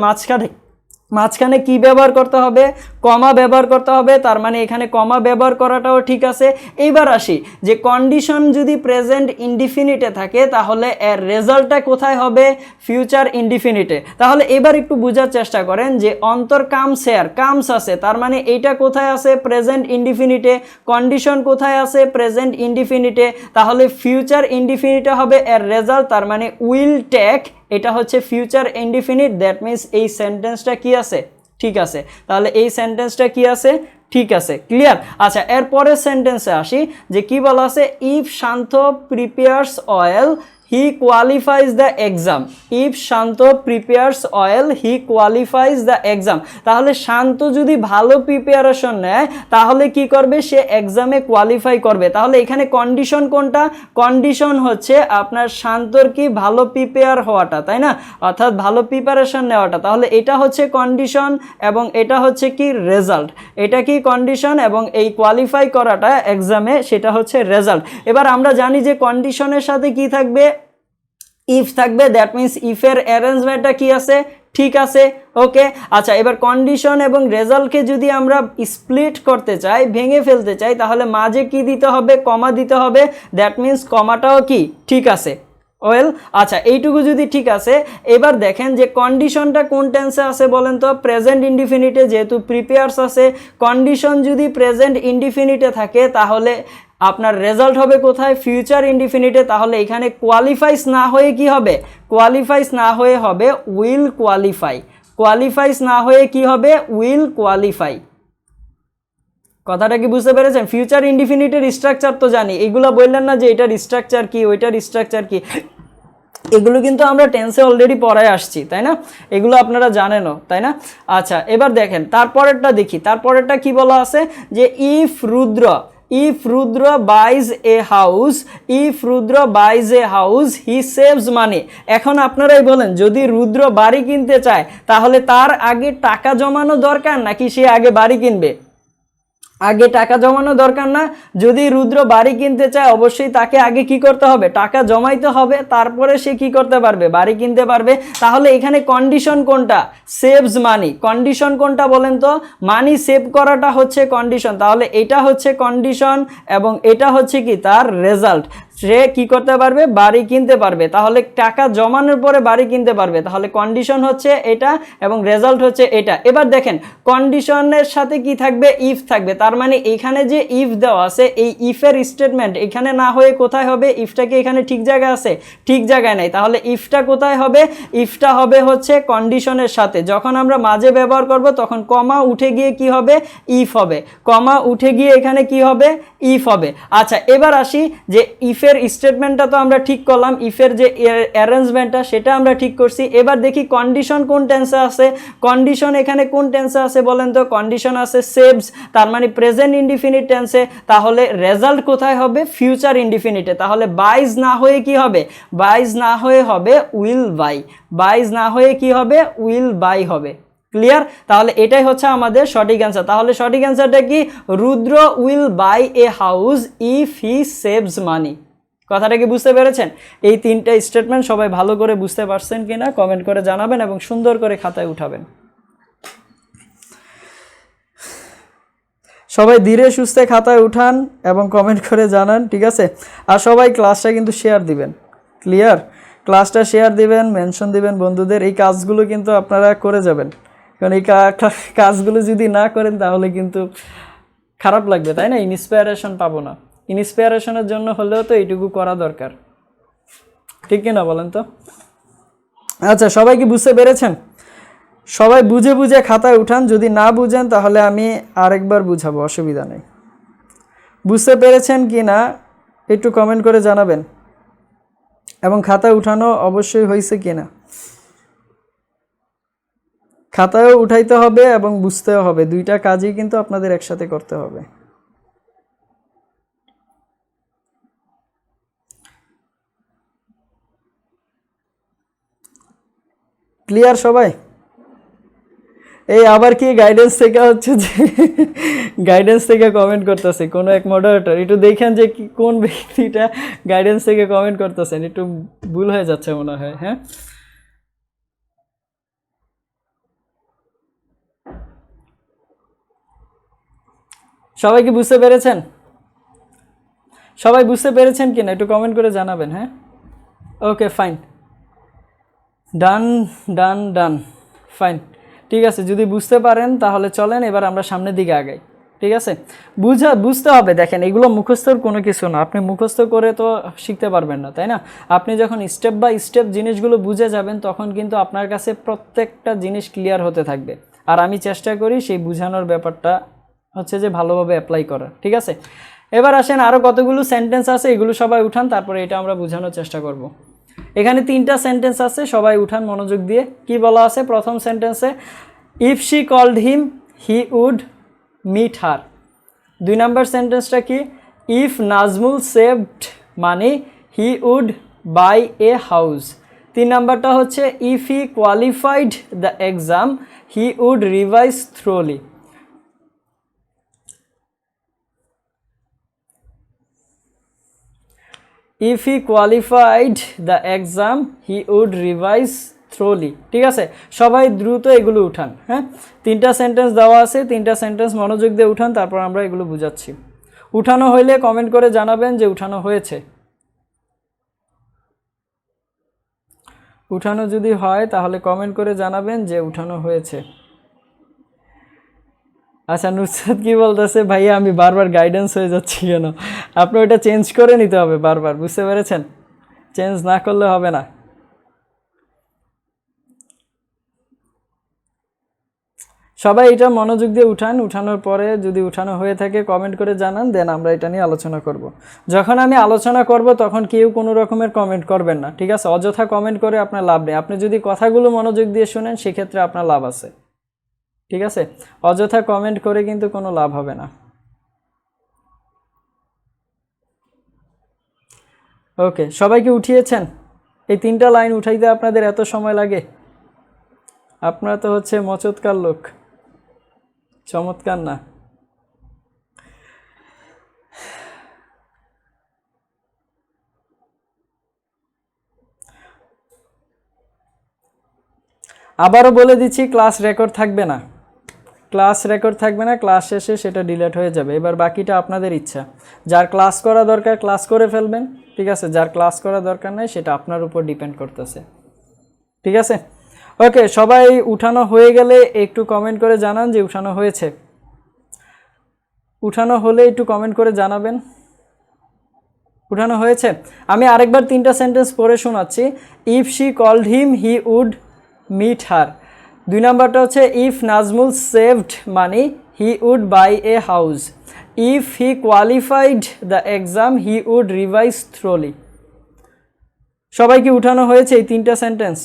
Speaker 1: মাঝখানে কি ব্যবহার করতে হবে, কমা ব্যবহার করতে হবে। তার মানে এখানে কমা ব্যবহার করাটাও ঠিক আছে। এইবার আসি যে কন্ডিশন যদি প্রেজেন্ট ইনডিফিনিটে থাকে, তাহলে এর রেজাল্টটা কোথায় হবে, ফিউচার ইনডিফিনিটে। তাহলে এবার একটু বোঝার চেষ্টা করেন যে অন্তর কামস আছে, তার মানে এইটা কোথায় আছে, প্রেজেন্ট ইনডিফিনিটে। কন্ডিশন কোথায় আছে, প্রেজেন্ট ইনডিফিনিটে। তাহলে ফিউচার ইনডিফিনিটে হবে এর রেজাল্ট, তার মানে উইল টেক, এটা হচ্ছে ফিউচার ইনডিফিনিট। দ্যাট মিন্স এই সেন্টেন্সটা কি আছে, ঠিক আছে। তাহলে এই সেন্টেন্সটা কি আছে, ঠিক আছে। ক্লিয়ার? আচ্ছা, এরপরের সেন্টেন্সে আসি যে কি বলা আছে, if Shanto prepares oil he qualifies the exam. If Shanto prepares oil he qualifies the exam. তাহলে শান্ত যদি ভালো প্রিপারেশন নেয়, তাহলে কি করবে, সে এক্সামে কোয়ালিফাই করবে। তাহলে এখানে কন্ডিশন কোনটা, কন্ডিশন হচ্ছে আপনার শান্তর কি ভালো প্রিপেয়ার হওয়াটা, তাই না, অর্থাৎ ভালো প্রিপারেশন নেওয়াটা। তাহলে এটা হচ্ছে কন্ডিশন এবং এটা হচ্ছে কি রেজাল্ট। এটা কি কন্ডিশন এবং এই কোয়ালিফাই করাটা এক্সামে, সেটা হচ্ছে রেজাল্ট। এবার আমরা জানি যে কন্ডিশনের সাথে কি থাকবে, ইফ থাকবে। দ্যাট মিন্স ইফের অ্যারেঞ্জমেন্টটা কি আছে, ঠিক আছে। ওকে, আচ্ছা, এবার কন্ডিশন এবং রেজাল্টকে যদি আমরা স্প্লিট করতে চাই, ভেঙে ফেলতে চাই, তাহলে মাঝে কি দিতে হবে, কমা দিতে হবে। দ্যাট মিন্স কমাটাও কি ঠিক আছে। ওয়েল, আচ্ছা, এইটুকু যদি ঠিক আছে, এবার দেখেন যে কন্ডিশনটা কোন টেন্সে আছে বলেন তো, প্রেজেন্ট ইনডিফিনিটে, যেহেতু প্রিপেয়ার্স আছে। কন্ডিশন যদি প্রেজেন্ট ইনডিফিনিটে থাকে, তাহলে আপনার রেজাল্ট হবে কোথায়, ফিউচার ইনডিফিনিটে। তাহলে এখানে কোয়ালিফাইস না হয়ে কি হবে, কোয়ালিফাইস না হয়ে হবে উইল কোয়ালিফাই। কোয়ালিফাইস না হয়ে কি হবে, উইল কোয়ালিফাই। কথাটা কি বুঝতে পেরেছেন? ফিউচার ইনডিফিনিটের স্ট্রাকচার তো জানি, এগুলো বললেন না যে এটার স্ট্রাকচার কি, ওইটার স্ট্রাকচার কি, এগুলো কিন্তু আমরা টেন্সে অলরেডি পড়ায় আসছি, তাই না, এগুলো আপনারা জানেনও, তাই না। আচ্ছা, এবার দেখেন তারপরেরটা দেখি। তারপরেরটা কি বলা আছে যে if Rudra buys a house, if Rudra buys a house he saves money। এখন আপনারাই বলেন, যদি রুদ্র বাড়ি কিনতে চায়, তাহলে তার আগে টাকা জমানো দরকার নাকি সে আগে বাড়ি কিনবে? আগে টাকা জমানো দরকার না? যদি রুদ্র বাড়ি কিনতে চায়, অবশ্যই তাকে আগে কি করতে হবে, টাকা জমাইতে হবে, তারপরে সে কি করতে পারবে, বাড়ি কিনতে পারবে। তাহলে এখানে কন্ডিশন কোনটা, সেভস মানি। কন্ডিশন কোনটা বলেন তো, মানি সেভ করাটা হচ্ছে কন্ডিশন। তাহলে এটা হচ্ছে কন্ডিশন এবং এটা হচ্ছে কি তার রেজাল্ট। সে কি করতে পারবে, বাড়ি কিনতে পারবে। তাহলে টাকা জমানোর পরে বাড়ি কিনতে পারবে। তাহলে কন্ডিশন হচ্ছে এটা এবং রেজাল্ট হচ্ছে এটা। এবার দেখেন কন্ডিশনের সাথে কি থাকবে, ইফ থাকবে। তার মানে এখানে যে ইফ দেওয়া আছে, এই ইফের স্টেটমেন্ট এখানে না হয়ে কোথায় হবে, ইফটাকে এখানে ঠিক জায়গায় আছে, ঠিক জায়গায় নাই। তাহলে ইফটা কোথায় হবে, ইফটা হবে হচ্ছে কন্ডিশনের সাথে। যখন আমরা মাঝে ব্যবহার করব, তখন কমা উঠে গিয়ে কি হবে, ইফ হবে। কমা উঠে গিয়ে এখানে কি হবে, ইফ হবে। আচ্ছা, এবার আসি যে ইফের স্টেটমেন্টটা তো আমরা ঠিক করলাম, ইফের যে অ্যারেঞ্জমেন্টটা সেটা আমরা ঠিক করছি। এবার দেখি কন্ডিশন কোন টেন্সে আছে। কন্ডিশন এখানে কোন টেন্সে আছে বলেন তো, কন্ডিশন আছে সেভস, তার মানে প্রেজেন্ট ইনডিফিনিট টেন্সে। তাহলে রেজাল্ট কোথায় হবে, ফিউচার ইনডিফিনিটে। তাহলে বাইজ না হয়ে কি হবে, বাইজ না হয়ে হবে উইল বাই। বাইজ না হয়ে কি হবে, উইল বাই হবে। ক্লিয়ার? তাহলে এটাই হচ্ছে আমাদের সঠিক অ্যান্সার। তাহলে সঠিক অ্যান্সারটা কি, Rudra will buy a house if he saves money. কথাটা কি বুঝতে পেরেছেন? এই তিনটা স্টেটমেন্ট সবাই ভালো করে বুঝতে পারছেন কিনা কমেন্ট করে জানাবেন এবং সুন্দর করে খাতায় উঠাবেন। সবাই ধীরে সুস্থে খাতায় উঠান এবং কমেন্ট করে জানান, ঠিক আছে। আর সবাই ক্লাসটা কিন্তু শেয়ার দিবেন। ক্লিয়ার? ক্লাসটা শেয়ার দিবেন, মেনশন দিবেন বন্ধুদের। এই কাজগুলো কিন্তু আপনারা করে যাবেন, কারণ এই কাজগুলো যদি না করেন তাহলে কিন্তু খারাপ লাগবে, তাই না, ইন্সপিরেশন পাবো না। ইন্সপিরেশনের জন্য হলেও তো এইটুকু করা দরকার, ঠিক কিনা বলেন তো। আচ্ছা, সবাই কি বুঝতে পেরেছেন? সবাই বুঝে বুঝে খাতায় উঠান। যদি না বুঝেন তাহলে আমি আরেকবার বুঝাবো, অসুবিধা নেই। বুঝতে পেরেছেন কি না একটু কমেন্ট করে জানাবেন, এবং খাতায় উঠানো অবশ্যই হয়েছে কিনা। খাতায়ও উঠাইতে হবে এবং বুঝতেও হবে, দুইটা কাজই কিন্তু আপনাদের একসাথে করতে হবে। ক্লিয়ার সবাই? এই আবার কি গাইডেন্স থেকে হচ্ছে যে গাইডেন্স থেকে কমেন্ট করতেছে কোনো এক মডারেটর, একটু দেখেন যে কোন ব্যক্তিটা গাইডেন্স থেকে কমেন্ট করতেছেন, একটু ভুল হয়ে যাচ্ছে মনে হয়। হ্যাঁ, সবাই কি বুঝতে পেরেছেন? সবাই বুঝতে পেরেছেন কিনা একটু কমেন্ট করে জানাবেন। হ্যাঁ, ওকে ফাইন, ডান ডান ডান, ফাইন, ঠিক আছে। যদি বুঝতে পারেন তাহলে চলেন এবার আমরা সামনের দিকে আগাই। ঠিক আছে, বুঝতে হবে। দেখেন এগুলো মুখস্থর কোনো কিছু না, আপনি মুখস্থ করে তো শিখতে পারবেন না, তাই না? আপনি যখন স্টেপ বাই স্টেপ জিনিসগুলো বুঝে যাবেন তখন কিন্তু আপনার কাছে প্রত্যেকটা জিনিস ক্লিয়ার হতে থাকবে। আর আমি চেষ্টা করি সেই বুঝানোর ব্যাপারটা হচ্ছে যে ভালোভাবে অ্যাপ্লাই করার। ঠিক আছে, এবার আসেন আরও কতগুলো সেন্টেন্স আছে, এগুলো সবাই উঠান, তারপরে এটা আমরা বোঝানোর চেষ্টা করব। এখানে 3টা সেন্টেন্স আছে, সবাই উঠান মনোযোগ দিয়ে। কি বলা আছে প্রথম সেন্টেন্সে? If she called him he would meet her. 2 number সেন্টেন্সটা কি? If Nazmul saved money he would buy a house. 3 নম্বরটা হচ্ছে if he qualified the exam he would revise thoroughly. If he qualified the exam he would revise thoroughly. ঠিক আছে, সবাই দ্রুত এগুলো উঠান। হ্যাঁ, 3টা সেন্টেন্স দেওয়া আছে, 3টা সেন্টেন্স মনোযোগ দিয়ে উঠান, তারপর আমরা এগুলো বুঝাচ্ছি। উঠানো হইলে কমেন্ট করে জানাবেন যে উঠানো হয়েছে। উঠানো যদি হয় তাহলে কমেন্ট করে জানাবেন যে উঠানো হয়েছে। আচ্ছা, নুসরাত কি বলতেছে? ভাইয়া আমি বারবার গাইডেন্স হয়ে যাচ্ছি কেন? আপনি ওইটা চেঞ্জ করে নিতে হবে বারবার, বুঝতে পেরেছেন? চেঞ্জ না করলে হবে না। সবাই এটা মনোযোগ দিয়ে উঠান। উঠানোর পরে যদি উঠানো হয়ে থাকে কমেন্ট করে জানান, দেন আমরা এটা নিয়ে আলোচনা করব। যখন আমি আলোচনা করব তখন কেউ কোনো রকমের কমেন্ট করবেন না। ঠিক আছে, অযথা কমেন্ট করে আপনার লাভ নেই। আপনি যদি কথাগুলো মনোযোগ দিয়ে শুনেন সেক্ষেত্রে আপনার লাভ আছে। ঠিক আছে, অযথা কমেন্ট করে কিন্তু কোনো লাভ হবে না। ওকে, সবাইকে উঠিয়েছেন? এই 3টা লাইন উঠাইতে আপনাদের এত সময় লাগে? আপনারা তো হচ্ছে মচৎকার লোক, চমৎকার না? আবারও বলে দিচ্ছি, ক্লাস রেকর্ড থাকবে না। ক্লাস রেকর্ড থাকবে না, ক্লাস শেষে সেটা ডিলিট হয়ে যাবে। এবার বাকিটা আপনাদের ইচ্ছা। যার ক্লাস করা দরকার ক্লাস করে ফেলবেন। ঠিক আছে, যার ক্লাস করা দরকার নাই সেটা আপনার উপর ডিপেন্ড করতেছে। ঠিক আছে, ওকে, সবাই উঠানো হয়ে গেলে একটু কমেন্ট করে জানান যে উঠানো হয়েছে। উঠানো হলে একটু কমেন্ট করে জানাবেন উঠানো হয়েছে। আমি আরেকবার 3টা সেন্টেন্স পড়ে শোনাচ্ছি। If she called him he would meet her. 2 নম্বরটা হচ্ছে if Nazmul saved money he would buy a house. If he qualified the exam he would revise thoroughly. সবাই কি উঠানো হয়েছে এই 3টা সেন্টেন্স?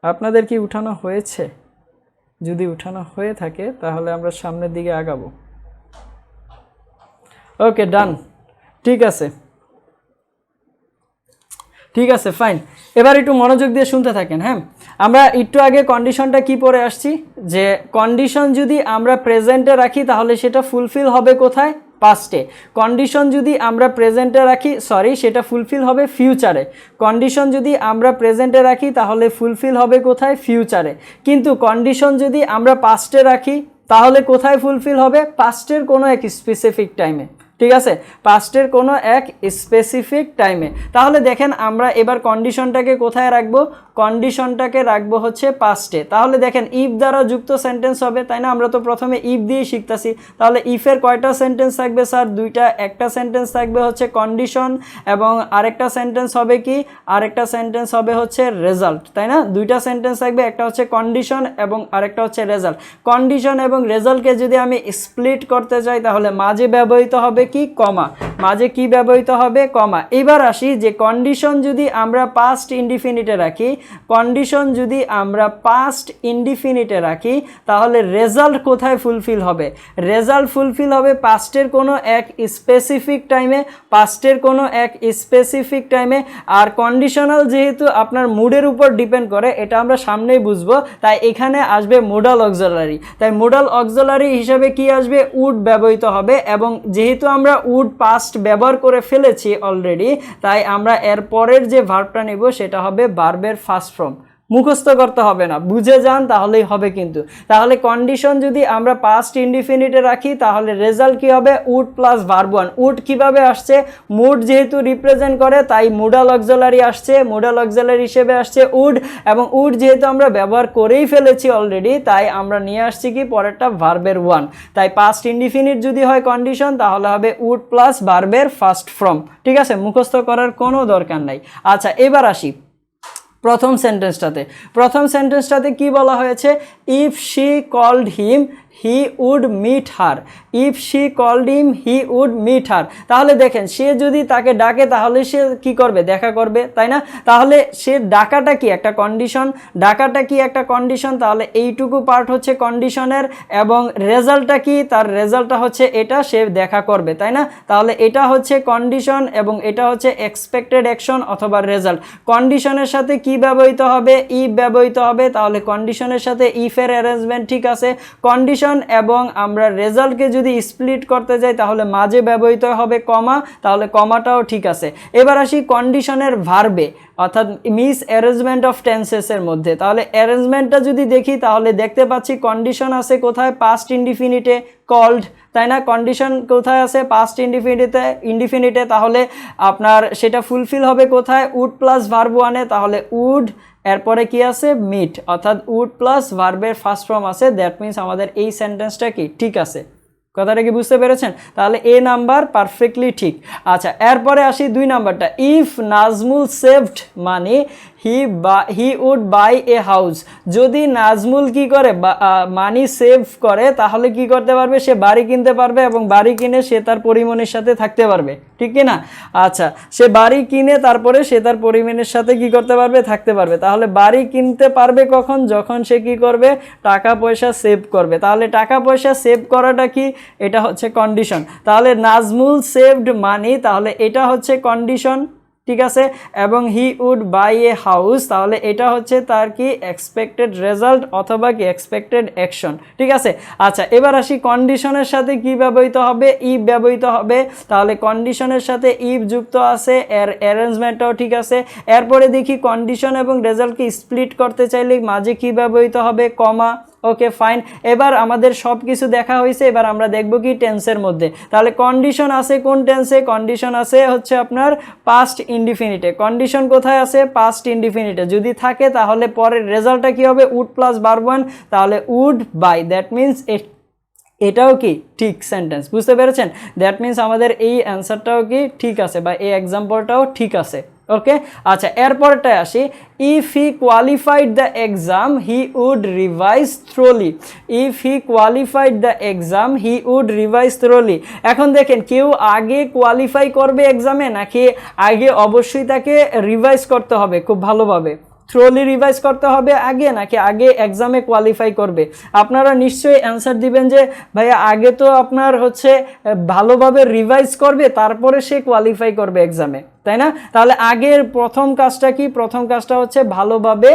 Speaker 1: আপনাদের কি উঠানো হয়েছে? যদি উঠানো হয়ে থাকে তাহলে আমরা সামনের দিকে আগাবো। ওকে, ডান, ঠিক আছে, ঠিক আছে, ফাইন। এবার একটু মনোযোগ দিয়ে শুনতে থাকেন। হ্যাঁ, আমরা একটু আগে কন্ডিশনটা কি পড়ে আসছি, যে কন্ডিশন যদি আমরা প্রেজেন্টে রাখি তাহলে সেটা ফুলফিল হবে কোথায়? পাস্টে। কন্ডিশন যদি আমরা প্রেজেন্টে রাখি, সেটা ফুলফিল হবে ফিউচারে। কন্ডিশন যদি আমরা প্রেজেন্টে রাখি তাহলে ফুলফিল হবে কোথায়? ফিউচারে। কিন্তু কন্ডিশন যদি আমরা পাস্টে রাখি তাহলে কোথায় ফুলফিল হবে? পাস্টের কোনো এক স্পেসিফিক টাইমে। ঠিক আছে, পাস্টের কোনো এক স্পেসিফিক টাইমে। তাহলে দেখেন আমরা এবার কন্ডিশনটাকে কোথায় রাখবো? কন্ডিশনটাকে রাখবো হচ্ছে পাস্টে। তাহলে দেখেন ইফ দ্বারা যুক্ত সেন্টেন্স হবে, তাই না? আমরা তো প্রথমে ইফ দিয়ে শিখতেছি। তাহলে ইফের কয়টা সেন্টেন্স থাকবে স্যার? 2টা। একটা সেন্টেন্স থাকবে হচ্ছে কন্ডিশন এবং আরেকটা সেন্টেন্স হবে কি? আরেকটা সেন্টেন্স হবে হচ্ছে রেজাল্ট, তাই না? 2টা সেন্টেন্স থাকবে, একটা হচ্ছে কন্ডিশন এবং আরেকটা হচ্ছে রেজাল্ট। কন্ডিশন এবং রেজাল্টকে যদি আমি স্প্লিট করতে চাই তাহলে মাঝে ব্যবহৃত হবে কি? কমা। মাঝে কি ব্যবহৃত হবে? কমা। এবার আসি যে কন্ডিশন যদি আমরা পাস্ট ইনডিফিনিটে রাখি কন্ডিশন যদি আমরা পাস্ট ইনডিফিনিটে রাখি তাহলে রেজাল্ট কোথায় ফুলফিল হবে? রেজাল্ট ফুলফিল হবে পাস্টের কোনো এক স্পেসিফিক টাইমে, আর কন্ডিশনাল যেহেতু আপনার মুডের উপর ডিপেন্ড করে, এটা আমরা সামনেই বুঝবো, তাই এখানে আসবে মোডাল অক্সিলারি। তাই মোডাল অক্সিলারি হিসেবে কি আসবে? উড ব্যবহৃত হবে, এবং যেহেতু আমরা উড পাস্ট ব্যবহার করে ফেলেছি অলরেডি, তাই আমরা এর পরের যে ভার্বটা নেব সেটা হবে ভার্বের ফার্স্ট ফর্ম। মুখস্থ করতে হবে না, বুঝে যান তাহলেই হবে কিন্তু। তাহলে কন্ডিশন যদি আমরা পাস্ট ইনডিফিনিটে রাখি তাহলে রেজাল্ট কি হবে? Would plus verb one. Would কিভাবে আসছে? মুড যেহেতু রিপ্রেজেন্ট করে তাই মোডাল অক্সিলারি আসছে, মোডাল অক্সিলারি হিসেবে আসছে উড, এবং উড যেহেতু আমরা ব্যবহার করেই ফেলেছি অলরেডি, তাই আমরা নিয়ে আসছি কি পরেরটা ভার্বের ওয়ান। তাই পাস্ট ইনডিফিনিট যদি হয় কন্ডিশন তাহলে হবে উড প্লাস ভার্বের ফার্স্ট ফর্ম। ঠিক আছে, মুখস্থ করার কোনো দরকার নাই। আচ্ছা, এবার আসি প্রথম সেন্টেন্সটাতে কি বলা হয়েছে? If she called him he would meet her. If she called him he would meet her. তাহলে দেখেন, সে যদি তাকে ডাকে তাহলে সে কি করবে? দেখা করবে, তাই না? তাহলে সে ডাকাটা কি একটা কন্ডিশন, তাহলে এইটুকু পার্ট হচ্ছে কন্ডিশনের, এবং রেজাল্টটা কি? তার রেজাল্টটা হচ্ছে এটা, সে দেখা করবে, তাই না? তাহলে এটা হচ্ছে কন্ডিশন এবং এটা হচ্ছে এক্সপেক্টেড অ্যাকশন অথবা রেজাল্ট। কন্ডিশনের সাথে কি ব্যবহৃত হবে? ইফ ব্যবহৃত হবে, তাহলে কন্ডিশনের সাথে ইফের অ্যারেঞ্জমেন্ট ঠিক আছে। কন্ডিশন এবং আমরা রেজাল্টকে যদি স্প্লিট করতে যাই তাহলে মাঝে ব্যবহৃত হবে কমা, তাহলে কমাটাও ঠিক আছে। এবার আসি কন্ডিশনের ভার্বে, অর্থাৎ মিস অ্যারেঞ্জমেন্ট অফ টেন্সেসের মধ্যে। তাহলে অ্যারেঞ্জমেন্টটা যদি দেখি তাহলে দেখতে পাচ্ছি কন্ডিশন আছে কোথায়? পাস্ট ইনডিফিনিটে কল্ড, তাই না? কন্ডিশন কোথায় আছে? পাস্ট ইনডিফিনিটে। তাহলে আপনার সেটা ফুলফিল হবে কোথায়? উড প্লাস ভার্ব ওয়ানে, তাহলে উড, এরপরে কি আছে? মিট, অর্থাৎ উড প্লাস ভার্বের ফার্স্ট ফর্ম আছে। দ্যাট মিন্স আমাদের এই সেন্টেন্সটা কি ঠিক আছে। কথাটা কি বুঝতে পেরেছেন? তাহলে এ নাম্বার পারফেক্টলি ঠিক। আচ্ছা, এরপরে আসি 2 নাম্বারটা। If Nazmul saved money he would buy a house. যদি নাজমুল কি করে? মানি সেভ করে, তাহলে কি করতে পারবে? সে বাড়ি কিনতে পারবে, এবং বাড়ি কিনে সে তার পরিমণের সাথে থাকতে পারবে, ঠিক কি না? আচ্ছা, সে বাড়ি কিনে তারপরে সে তার পরিমণের সাথে কি করতে পারবে? থাকতে পারবে। তাহলে বাড়ি কিনতে পারবে কখন? যখন সে কি করবে? টাকা পয়সা সেভ করবে। তাহলে টাকা পয়সা সেভ করাটা কি? এটা হচ্ছে কন্ডিশন। তাহলে নাজমুল সেভড মানি, তাহলে এটা হচ্ছে কন্ডিশন, ঠিক আছে। এবং he would buy a house, তাহলে এটা হচ্ছে তার কি? এক্সপেক্টেড রেজাল্ট অথবা কি এক্সপেক্টেড অ্যাকশন, ঠিক আছে। আচ্ছা, এবার আসি কন্ডিশনের সাথে কি ব্যবহৃত হবে? ইফ ব্যবহৃত হবে। তাহলে কন্ডিশনের সাথে ইফ যুক্ত আছে, এর অ্যারেঞ্জমেন্টটাও ঠিক আছে। এরপরে দেখি কন্ডিশন এবং রেজাল্টকে স্প্লিট করতে চাইলে মাঝে কি ব্যবহৃত হবে? কমা। ওকে, ফাইন। এবার আমাদের সব কিছু দেখা হয়েছে, এবার আমরা দেখব কি টেন্সের মধ্যে। তাহলে কন্ডিশন আছে কোন টেন্সে? কন্ডিশন আছে হচ্ছে আপনার পাস্ট ইনডিফিনিটে। কন্ডিশন কোথায় আছে? পাস্ট ইনডিফিনিটে। যদি থাকে তাহলে পরের রেজাল্টটা কি হবে? উড প্লাস ভার্ব ওয়ান, তাহলে উড বাই। দ্যাট মিন্স এটাও কি ঠিক সেন্টেন্স। বুঝতে পেরেছেন? দ্যাট মিন্স আমাদের এই অ্যান্সারটাও কি ঠিক আছে, বা এই এক্সাম্পলটাও ঠিক আছে। ওকে, আচ্ছা, এরপরটায় আসি। If he qualified the exam he would revise thoroughly. If he qualified the exam he would revise thoroughly. এখন দেখেন, কেউ আগে কোয়ালিফাই করবে এক্সামে, নাকি আগে অবশ্যই তাকে রিভাইজ করতে হবে খুব ভালোভাবে? থ্রোলি রিভাইজ করতে হবে আগে, নাকি আগে এক্সামে কোয়ালিফাই করবে? আপনারা নিশ্চয়ই অ্যান্সার দিবেন যে ভাইয়া আগে তো আপনার হচ্ছে ভালোভাবে রিভাইজ করবে, তারপরে সে কোয়ালিফাই করবে এক্সামে, তাই না? তাহলে আগের প্রথম কাজটা কি? প্রথম কাজটা হচ্ছে ভালোভাবে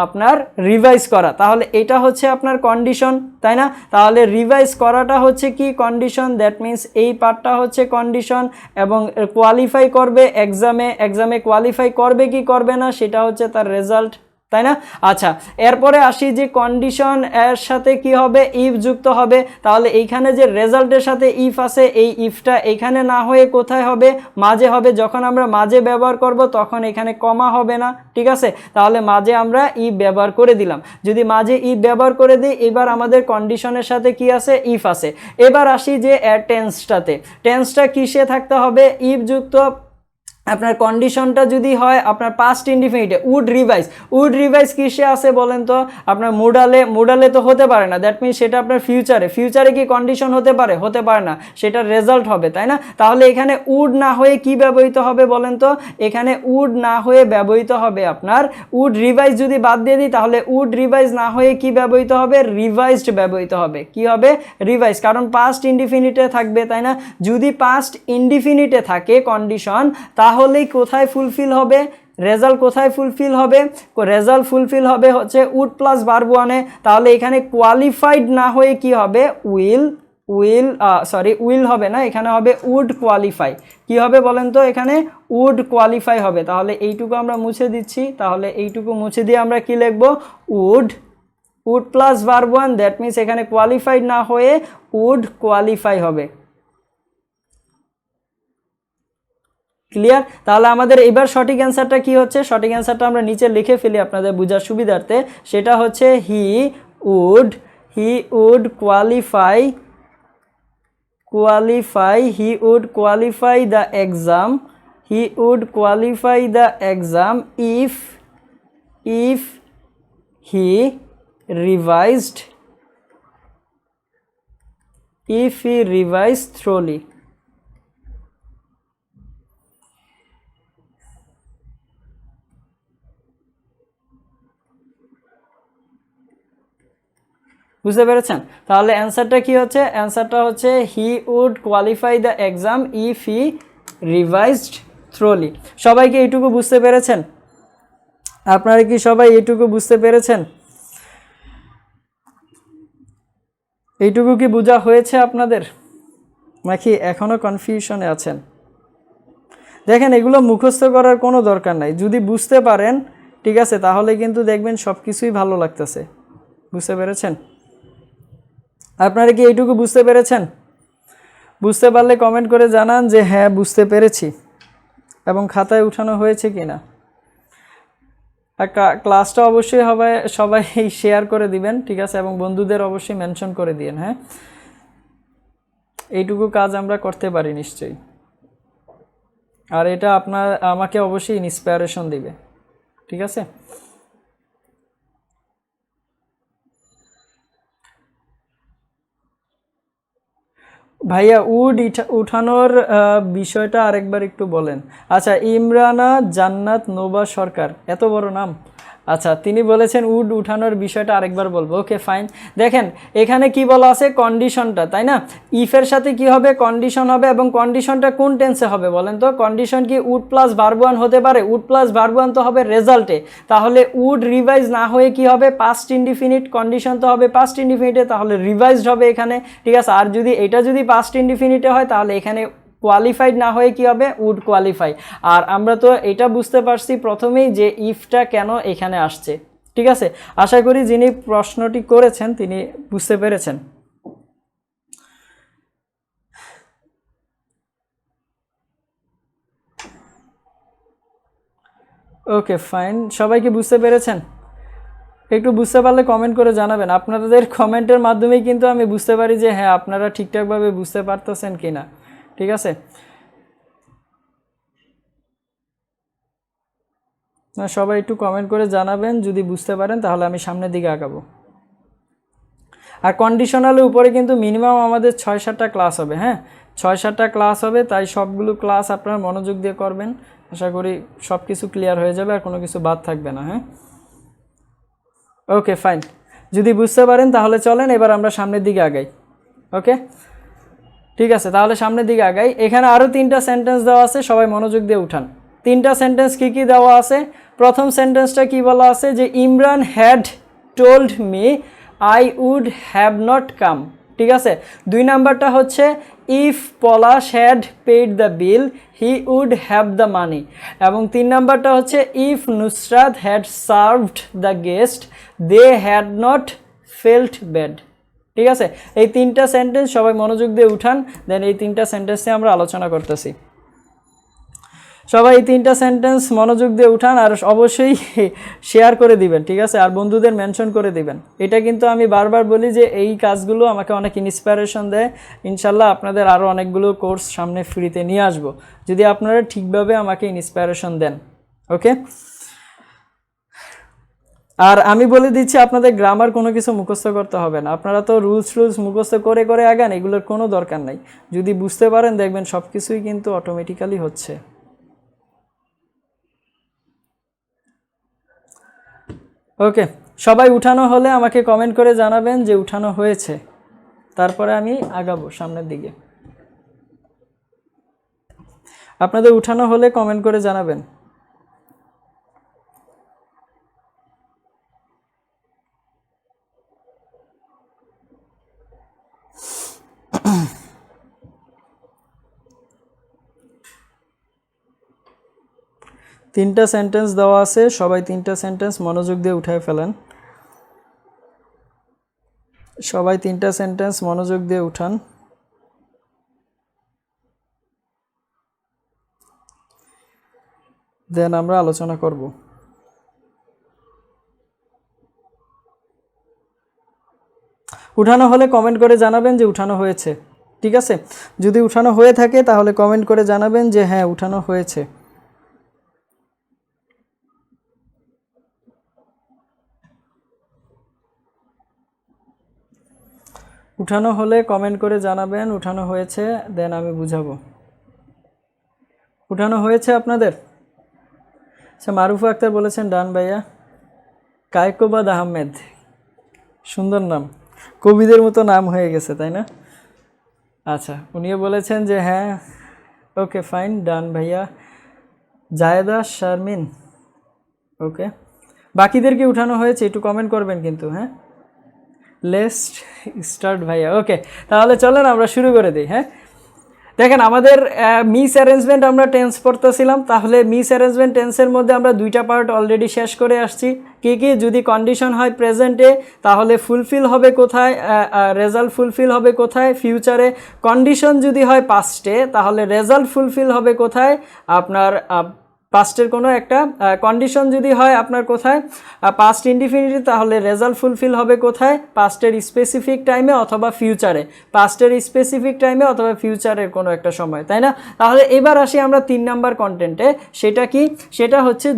Speaker 1: আপনার রিভাইজ করা। তাহলে এটা হচ্ছে আপনার কন্ডিশন, তাই না? তাহলে রিভাইজ করাটা হচ্ছে কি? কন্ডিশন। দ্যাট মিন্স এই পার্টটা হচ্ছে কন্ডিশন, এবং কোয়ালিফাই করবে এক্সামে কোয়ালিফাই করবে কি করবে না সেটা হচ্ছে তার রেজাল্ট, তাই না? আচ্ছা, এরপরে আসি যে কন্ডিশন এর সাথে কি হবে? ইফ যুক্ত হবে। তাহলে এইখানে যে রেজাল্টের সাথে ইফ আছে, এই ইফটা এখানে না হয়ে কোথায় হবে? মাঝে হবে। যখন আমরা মাঝে ব্যবহার করব তখন এখানে কমা হবে না, ঠিক আছে? তাহলে মাঝে আমরা ইফ ব্যবহার করে দিলাম। যদি মাঝে ইফ ব্যবহার করে দিই, এবার আমাদের কন্ডিশনের সাথে কি আছে? ইফ আছে। এবার আসি যে টেন্সটাতে। টেন্সটা কিসে থাকতে হবে? ইফ যুক্ত আপনার কন্ডিশনটা যদি হয় আপনার পাস্ট ইনডিফিনিটে উড রিভাইজ কিসে আছে বলেন তো আপনার মোডালে তো হতে পারে না, দ্যাট মিনস সেটা আপনার ফিউচারে কি কন্ডিশন হতে পারে না, সেটা রেজাল্ট হবে, তাই না? তাহলে এখানে উড না হয়ে কি ব্যবহৃত হবে বলেন তো, এখানে উড না হয়ে ব্যবহৃত হবে আপনার উড রিভাইজ। যদি বাদ দিয়ে দিই তাহলে উড রিভাইজ না হয়ে কি ব্যবহৃত হবে, রিভাইজড ব্যবহৃত হবে। কি হবে? রিভাইজ, কারণ পাস্ট ইনডিফিনিটে থাকবে, তাই না? যদি পাস্ট ইনডিফিনিটে থাকে কন্ডিশন তাহলেই কোথায় ফুলফিল হবে, রেজাল্ট কোথায় ফুলফিল হবে? রেজাল্ট ফুলফিল হবে হচ্ছে উড প্লাস ভার্ব ওয়ানে। তাহলে এখানে কোয়ালিফাইড না হয়ে কি হবে, উইল হবে না, এখানে হবে উড কোয়ালিফাই। কি হবে বলেন তো, এখানে উড কোয়ালিফাই হবে। তাহলে এইটুকু আমরা মুছে দিচ্ছি, তাহলে এইটুকু মুছে দিয়ে আমরা কি লিখব, would plus verb one, that means এখানে কোয়ালিফাইড না হয়ে উড কোয়ালিফাই হবে। ক্লিয়ার? তাহলে আমাদের এবার সঠিক অ্যান্সারটা কি হচ্ছে, সঠিক অ্যান্সারটা আমরা নিচে লিখে ফেলি আপনাদের বোঝার সুবিধার্থে। সেটা হচ্ছে he would qualify the exam, he would qualify the exam if he revised thoroughly. বুঝতে পেরেছেন? তাহলে অ্যান্সারটা কি হচ্ছে, অ্যান্সারটা হচ্ছে he would qualify the exam if he revised thoroughly. সবাইকে এইটুকু বুঝতে পেরেছেন? আপনারা কি সবাই এইটুকু বুঝতে পেরেছেন? এইটুকু কি বোঝা হয়েছে আপনাদের, নাকি এখনো কনফিউশনে আছেন? দেখেন, এগুলো মুখস্থ করার কোনো দরকার নাই, যদি বুঝতে পারেন ঠিক আছে, তাহলে কিন্তু দেখবেন সব কিছুই ভালো লাগতেছে। বুঝতে পেরেছেন? আপনারা কি এইটুকু বুঝতে পেরেছেন? বুঝতে পারলে কমেন্ট করে জানান যে হ্যাঁ বুঝতে পেরেছি, এবং খাতায় উঠানো হয়েছে কিনা। আর ক্লাসটা অবশ্যই সবাই শেয়ার করে দিবেন, ঠিক আছে, এবং বন্ধুদের অবশ্যই মেনশন করে দিন। হ্যাঁ, এইটুকু কাজ আমরা করতে পারি নিশ্চয়ই, আর এটা আমাকে অবশ্যই ইন্সপিরেশন দিবে, ঠিক আছে। ভাইয়া উঠানোর বিষয়টা আরেকবার একটু বলেন। আচ্ছা, ইমরানা জান্নাত নোবা সরকার, এত বড় নাম। আচ্ছা, তিনি বলেছেন উড উঠানোর বিষয়টা আরেকবার বলবো। Okay fine. দেখেন এখানে কি বলা আছে, কন্ডিশনটা, তাই না? ইফের সাথে কি হবে, কন্ডিশন হবে, এবং কন্ডিশনটা কোন টেন্সে হবে বলেন তো? কন্ডিশন কি উড প্লাস ভার্ব ওয়ান হতে পারে? উড প্লাস ভার্ব ওয়ান তো হবে রেজাল্টে, তাহলে উড রিভাইজ না হয়ে কি হবে, পাস্ট ইনডিফিনিট। কন্ডিশন তো হবে পাস্ট ইনডিফিনিটে, তাহলে রিভাইজড হবে এখানে, ঠিক আছে। আর যদি এটা যদি পাস্ট ইনডিফিনিটে হয় তাহলে এখানে কোয়ালিফাইড না হয়ে কি হবে, উড কোয়ালিফাই। আর আমরা তো এটা বুঝতে পারছি প্রথমেই যে ইফটা কেন এখানে আসছে, ঠিক আছে। আশা করি যিনি প্রশ্নটি করেছেন তিনি বুঝতে পেরেছেন। ওকে ফাইন, সবাই কি বুঝতে পেরেছেন? একটু বুঝতে পারলে কমেন্ট করে জানাবেন। আপনাদের কমেন্টের মাধ্যমেই কিন্তু আমি বুঝতে পারি যে হ্যাঁ আপনারা ঠিকঠাকভাবে বুঝতে পারতেছেন কিনা, ঠিক আছে। না, সবাই একটু কমেন্ট করে জানাবেন যদি বুঝতে পারেন, তাহলে আমি সামনের দিকে আগাবো। আর কন্ডিশনালের উপরে কিন্তু মিনিমাম আমাদের 6-7টা ক্লাস হবে। হ্যাঁ, 6-7টা ক্লাস হবে, তাই সবগুলো ক্লাস আপনারা মনোযোগ দিয়ে করবেন। আশা করি সব কিছু ক্লিয়ার হয়ে যাবে আর কোনো কিছু বাদ থাকবে না। হ্যাঁ, ওকে ফাইন। যদি বুঝতে পারেন তাহলে চলেন এবার আমরা সামনের দিকে আগাই। ওকে ঠিক আছে, তাহলে সামনের দিকে আগাই। এখানে আরও 3টা সেন্টেন্স দেওয়া আছে, সবাই মনোযোগ দিয়ে উঠান। 3টা সেন্টেন্স কী কী দেওয়া আছে? প্রথম সেন্টেন্সটা কি বলা আছে, যে Imran had told me I would have not come, ঠিক আছে। 2 নাম্বারটা হচ্ছে if Palash had paid the bill he would have the money, এবং 3 নাম্বারটা হচ্ছে if Nusrat had served the guest they had not felt bad, ঠিক আছে। এই 3টা সেন্টেন্স সবাই মনোযোগ দিয়ে উঠান, দেন এই 3টা সেন্টেন্স নিয়ে আমরা আলোচনা করতেছি। সবাই এই 3টা সেন্টেন্স মনোযোগ দিয়ে উঠান আর অবশ্যই শেয়ার করে দিবেন, ঠিক আছে, আর বন্ধুদের মেনশন করে দিবেন। এটা কিন্তু আমি বারবার বলি যে এই কাজগুলো আমাকে অনেক ইন্সপিরেশন দেয়। ইনশাল্লাহ আপনাদের আরও অনেকগুলো কোর্স সামনে ফ্রিতে নিয়ে আসবো যদি আপনারা ঠিকভাবে আমাকে ইন্সপিরেশন দেন। ওকে, আর আমি বলে দিচ্ছি আপনাদের গ্রামার কোনো কিছু মুখস্থ করতে হবে না। আপনারা তো রুলস মুখস্থ করে করে আগান, এগুলোর কোনো দরকার নাই। যদি বুঝতে পারেন দেখবেন সব কিছুই কিন্তু অটোমেটিক্যালি হচ্ছে। ওকে, সবাই উঠানো হলে আমাকে কমেন্ট করে জানাবেন যে উঠানো হয়েছে, তারপরে আমি আগাবো সামনের দিকে। আপনাদের উঠানো হলে কমেন্ট করে জানাবেন। তিনটা সেন্টেন্স দেওয়া আছে, সবাই 3টা সেন্টেন্স মনোযোগ দিয়ে উঠায় ফেলেন। সবাই 3টা সেন্টেন্স মনোযোগ দিয়ে উঠান। দেন আমরা আলোচনা করব। উঠানো হলে কমেন্ট করে জানাবেন যে উঠানো হয়েছে, ঠিক আছে। যদি উঠানো হয়ে থাকে তাহলে কমেন্ট করে জানাবেন যে হ্যাঁ উঠানো হয়েছে। উঠানো হলে কমেন্ট করে জানাবেন উঠানো হয়েছে, দেন আমি বুঝাবো। উঠানো হয়েছে আপনাদের? আচ্ছা, মারুফা আক্তার বলেছেন ডান ভাইয়া। কায়কোবাদ আহমেদ, সুন্দর নাম, কবিদের মতো নাম হয়ে গেছে তাই না? আচ্ছা, উনিও বলেছেন যে হ্যাঁ। ওকে ফাইন, ডান ভাইয়া। জায়েদা শারমিন, ওকে। বাকিদেরকে উঠানো হয়েছে, একটু কমেন্ট করবেন কিন্তু। হ্যাঁ, লেটস স্টার্ট ভাইয়া। ওকে, তাহলে চলেন আমরা শুরু করে দিই। হ্যাঁ, দেখেন আমাদের মিস অ্যারেঞ্জমেন্ট আমরা টেন্স পড়তেছিলাম, তাহলে মিস অ্যারেঞ্জমেন্ট টেন্সের মধ্যে আমরা 2টা পার্ট অলরেডি শেষ করে আসছি। কি কি? যদি কন্ডিশন হয় প্রেজেন্টে তাহলে ফুলফিল হবে কোথায়, রেজাল্ট ফুলফিল হবে কোথায়, ফিউচারে। কন্ডিশন যদি হয় পাস্টে তাহলে রেজাল্ট ফুলফিল হবে কোথায়, আপনার পাস্টের কোনো একটা কন্ডিশন যদি হয় আপনার কোথায়, পাস্ট ইনডিফিনিটি, তাহলে রেজাল্ট ফুলফিল হবে কোথায়, পাস্টের স্পেসিফিক টাইমে অথবা ফিউচারে, পাস্টের স্পেসিফিক টাইমে অথবা ফিউচারের কোনো একটা সময়, তাই না? তাহলে এবার আসি আমরা 3 নাম্বার কন্টেন্টে। সেটা কি? সেটা হচ্ছে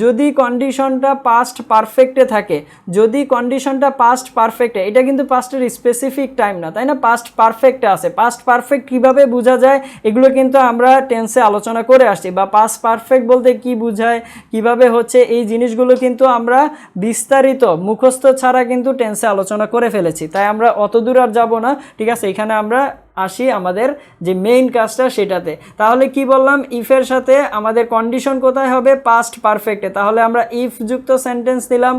Speaker 1: যদি কন্ডিশনটা পাস্ট পারফেক্টে থাকে, যদি কন্ডিশনটা পাস্ট পারফেক্টে, এটা কিন্তু পাস্টের স্পেসিফিক টাইম না, তাই না? পাস্ট পারফেক্টে আছে। পাস্ট পারফেক্ট কিভাবে বোঝা যায় এগুলো কিন্তু আমরা টেন্সে আলোচনা করে আসছি, বা পাস্ট পারফেক্ট বলতে কি বোঝায়, কিভাবে হচ্ছে, এই জিনিসগুলো কিন্তু আমরা বিস্তারিত মুখস্থ ছাড়া কিন্তু টেন্সে আলোচনা করে ফেলেছি, তাই আমরা অত দূর আর যাব না, ঠিক আছে। এখানে আমরা আসি আমাদের যে মেইন কাজটা সেটাতে। তাহলে কি বললাম, ইফের সাথে আমাদের কন্ডিশন কোথায় হবে, পাস্ট পারফেক্টে, তাহলে আমরা ইফ যুক্ত সেন্টেন্স দিলাম,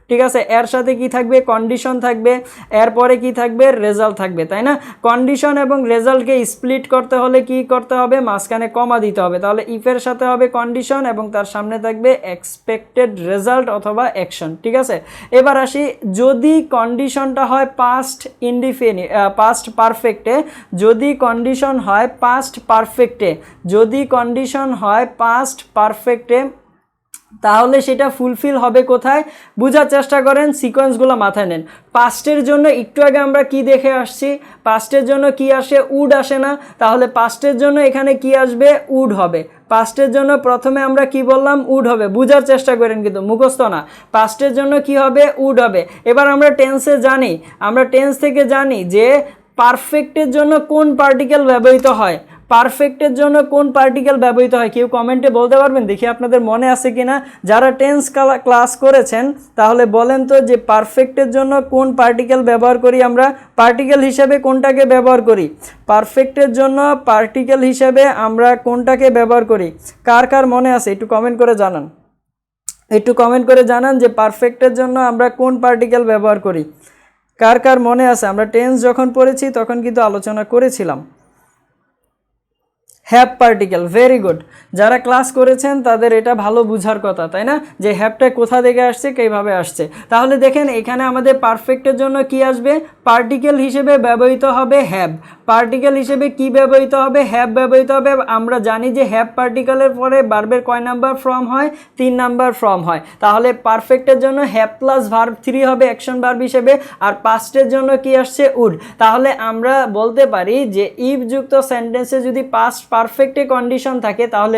Speaker 1: ঠিক আছে। এর সাথে কি থাকবে, কন্ডিশন থাকবে, এরপরে কি থাকবে, রেজাল্ট থাকবে, তাই না? কন্ডিশন এবং রেজাল্টকে স্প্লিট করতে হলে কি করতে হবে, মাঝখানে কমা দিতে হবে। তাহলে ইফের সাথে হবে কন্ডিশন এবং তার সামনে থাকবে এক্সপেক্টেড রেজাল্ট অথবা অ্যাকশন, ঠিক আছে। এবার আসি, যদি কন্ডিশনটা হয় পাস্ট পাস্ট পারফেক্টে, যদি কন্ডিশন হয় পাস্ট পারফেক্টে, যদি কন্ডিশন হয় পাস্ট পারফেক্টে, তাহলে সেটা ফুলফিল হবে কোথায়, বোঝার চেষ্টা করেন, সিকোয়েন্সগুলো মাথায় নেন। পাস্টের জন্য একটু আগে আমরা কি দেখে আসছি, পাস্টের জন্য কি আসে, উড আসে না? তাহলে পাস্টের জন্য এখানে কি আসবে, উড হবে। পাস্টের জন্য প্রথমে আমরা কি বললাম, উড হবে। বোঝার চেষ্টা করেন কিন্তু মুখস্থ না। পাস্টের জন্য কি হবে, উড হবে। এবার আমরা টেন্সে জানি, আমরা টেন্স থেকে জানি যে পারফেক্টের জন্য কোন পার্টিকেল ব্যবহৃত হয়, পারফেক্টের জন্য কোন পার্টিকেল ব্যবহৃত হয়, কেউ কমেন্টে বলতে পারবেন? দেখি আপনাদের মনে আছে কিনা, যারা টেন্স ক্লাস করেছেন তাহলে বলেন তো যে পারফেক্টের জন্য কোন পার্টিকেল ব্যবহার করি আমরা, পার্টিকেল হিসেবে কোনটাকে ব্যবহার করি, পারফেক্টের জন্য পার্টিকেল হিসেবে আমরা কোনটাকে ব্যবহার করি, কার কার মনে আছে একটু কমেন্ট করে জানান, একটু কমেন্ট করে জানান যে পারফেক্টের জন্য আমরা কোন পার্টিকেল ব্যবহার করি, কার কার মনে আছে? আমরা টেন্স যখন পড়েছি তখন কিন্তু আলোচনা করেছিলাম। Have particle, very good. যারা ক্লাস করেছেন তাদের এটা ভালো বুঝার কথা, তাই না, যে হ্যাভটা কোথা থেকে আসছে, কীভাবে আসছে। তাহলে দেখেন এখানে আমাদের পারফেক্টের জন্য কি আসবে, পার্টিকেল হিসেবে ব্যবহৃত হবে হ্যাভ। পার্টিকেল হিসেবে কি ব্যবহৃত হবে, হ্যাভ ব্যবহৃত হবে। আমরা জানি যে হ্যাভ পার্টিকেলের পরে ভার্বের কয় নাম্বার ফর্ম হয়, 3 নাম্বার ফর্ম হয়। তাহলে পারফেক্টের জন্য হ্যাভ প্লাস ভার্ব 3 হবে অ্যাকশন ভার্ব হিসেবে, আর পাস্টের জন্য কি আসছে, উড। তাহলে আমরা বলতে পারি যে ইফ যুক্ত সেন্টেন্সে যদি পাস্ট পারফেক্টে কন্ডিশন থাকে তাহলে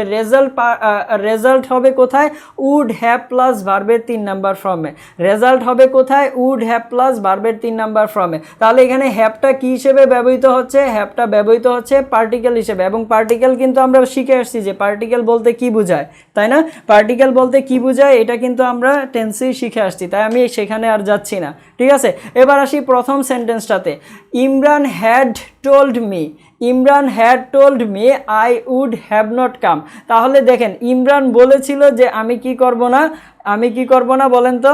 Speaker 1: রেজাল্ট হবে কোথায়, উড হ্যাভ প্লাস ভার্বের 3 নাম্বার ফর্মে। রেজাল্ট হবে কোথায়, উড হ্যাভ প্লাস ভার্বের 3 নাম্বার ফর্মে। তাহলে এখানে হ্যাভটা কি হিসেবে ব্যবহৃত হচ্ছে, হ্যাভটা ব্যবহৃত হচ্ছে পার্টিকেল হিসেবে। এবং পার্টিকেল কিন্তু আমরা শিখে আসছি যে পার্টিকেল বলতে কি বোঝায়, তাই না, পার্টিকেল বলতে কি বোঝায় এটা কিন্তু আমরা টেন্সেই শিখে আসছি, তাই আমি সেখানে আর যাচ্ছি না। ঠিক আছে, এবার আসি প্রথম সেন্টেন্সটাতে। Imran had told me, Imran had told me I would have not come. তাহলে দেখেন ইমরান বলেছিল যে আমি কি করব না, বলেন তো,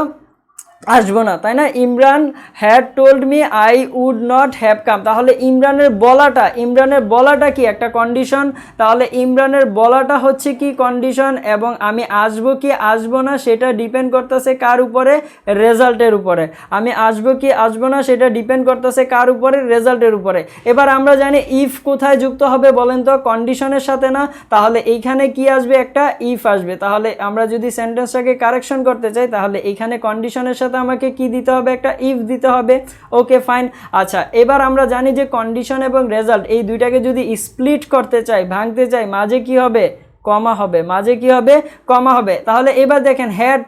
Speaker 1: আসবো না, তাই না। Imran had told me I would not have come. তাহলে ইমরানের বলাটা কি একটা কন্ডিশন। তাহলে ইমরানের বলাটা হচ্ছে কি কন্ডিশন, এবং আমি আসবো কি আসবো না সেটা ডিপেন্ড করতেছে কার উপরে, রেজাল্টের উপরে। আমি আসবো কি আসবো না সেটা ডিপেন্ড করতেছে কার উপরে, রেজাল্টের উপরে। এবার আমরা জানি ইফ কোথায় যুক্ত হবে বলেন তো, কন্ডিশনের সাথে না। তাহলে এইখানে কি আসবে, একটা ইফ আসবে। তাহলে আমরা যদি সেন্টেন্সটাকে কারেকশন করতে চাই তাহলে এইখানে কন্ডিশনের সাথে আমাকে কি দিতে হবে, একটা ইফ দিতে হবে। Okay fine. আচ্ছা, এবার আমরা জানি যে কন্ডিশন এবং রেজাল্ট এই দুইটাকে যদি স্প্লিট করতে চাই, ভাঙতে চাই, মাঝে কি হবে, কমা হবে, মাঝে কি হবে, কমা হবে। তাহলে এবার দেখেন হ্যাড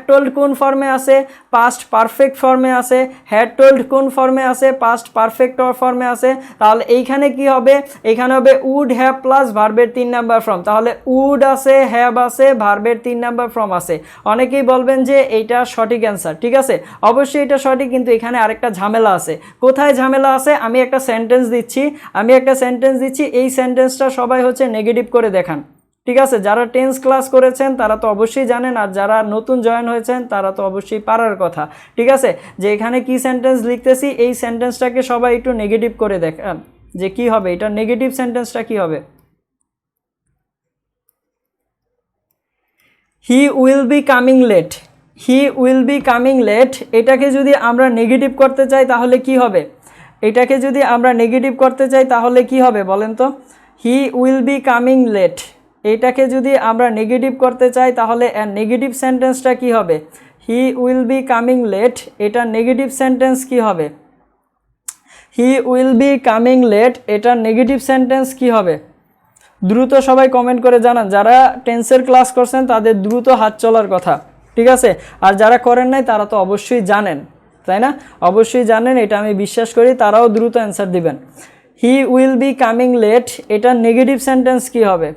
Speaker 1: টোল্ড কোন ফর্মে আছে, পাস্ট পারফেক্ট ফর্মে আছে। হ্যাড টোল্ড কোন ফর্মে আছে, পাস্ট পারফেক্ট ফর্মে আছে। তাহলে এইখানে কি হবে, এখানে হবে উড হ্যাভ প্লাস ভার্বের 3 নাম্বার ফর্ম। তাহলে উড আছে, হ্যাভ আছে, ভার্বের 3 নাম্বার ফর্ম আছে। অনেকেই বলবেন যে এইটা সঠিক অ্যান্সার, ঠিক আছে, অবশ্যই এটা সঠিক, কিন্তু এখানে আরেকটা ঝামেলা আছে। কোথায় ঝামেলা আছে, আমি একটা সেন্টেন্স দিচ্ছি, এই সেন্টেন্সটা সবাই হচ্ছে নেগেটিভ করে দেখান। ঠিক আছে, যারা টেন্স ক্লাস করেছেন তারা তো অবশ্যই জানেন, আর যারা নতুন জয়েন হয়েছেন তারা তো অবশ্যই পারার কথা। ঠিক আছে, যে এখানে কি সেন্টেন্স লিখতেছি এই সেন্টেন্সটাকে সবাই একটু নেগেটিভ করে দেখান যে কি হবে, এটা নেগেটিভ সেন্টেন্সটা কি হবে। He will be coming late, এটাকে যদি আমরা নেগেটিভ করতে চাই তাহলে কি হবে, বলেন তো। He will be coming late, এটাকে যদি আমরা নেগেটিভ করতে চাই তাহলে নেগেটিভ সেন্টেন্সটা কি হবে, he will be coming late, এটা নেগেটিভ সেন্টেন্স কি হবে, he will be coming late, এটা নেগেটিভ সেন্টেন্স কি হবে। দ্রুত সবাই কমেন্ট করে জানান, যারা টেন্সের ক্লাস করছেন তাদের দ্রুত হাত চলার কথা, ঠিক আছে, আর যারা করেন নাই তারা তো অবশ্যই জানেন, তাই না, অবশ্যই জানেন, এটা আমি বিশ্বাস করি, তারাও দ্রুত অ্যান্সার দিবেন। He will be coming late, এটা নেগেটিভ সেন্টেন্স কি হবে,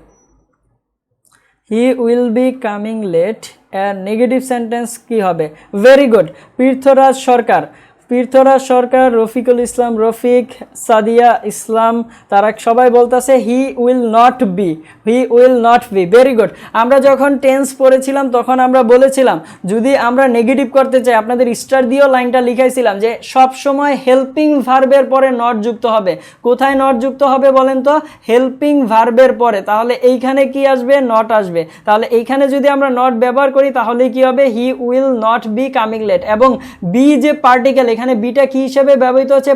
Speaker 1: he will be coming late, এর নেগেটিভ সেন্টেন্স কি হবে। Very good. পৃথ্বরাজ সরকার, রফিকুল ইসলাম রফিক, সাদিয়া ইসলাম, তারা সবাই বলতেছে he will not be, very good. আমরা যখন টেন্স পড়েছিলাম তখন আমরা বলেছিলাম যদি আমরা নেগেটিভ করতে চাই, আপনাদের স্টার দিয়েও লাইনটা লিখাইছিলাম যে সব সময় হেল্পিং ভার্বের পরে নট যুক্ত হবে। কোথায় নট যুক্ত হবে বলেন তো, হেল্পিং ভার্বের পরে। তাহলে এইখানে কি আসবে, নট আসবে। তাহলে এইখানে যদি আমরা নট ব্যবহার করি তাহলে কি হবে, he will not be coming late. এবং বি যে পার্টিকেল, এখানে বিটা কি হিসেবে ব্যবহৃত হচ্ছে,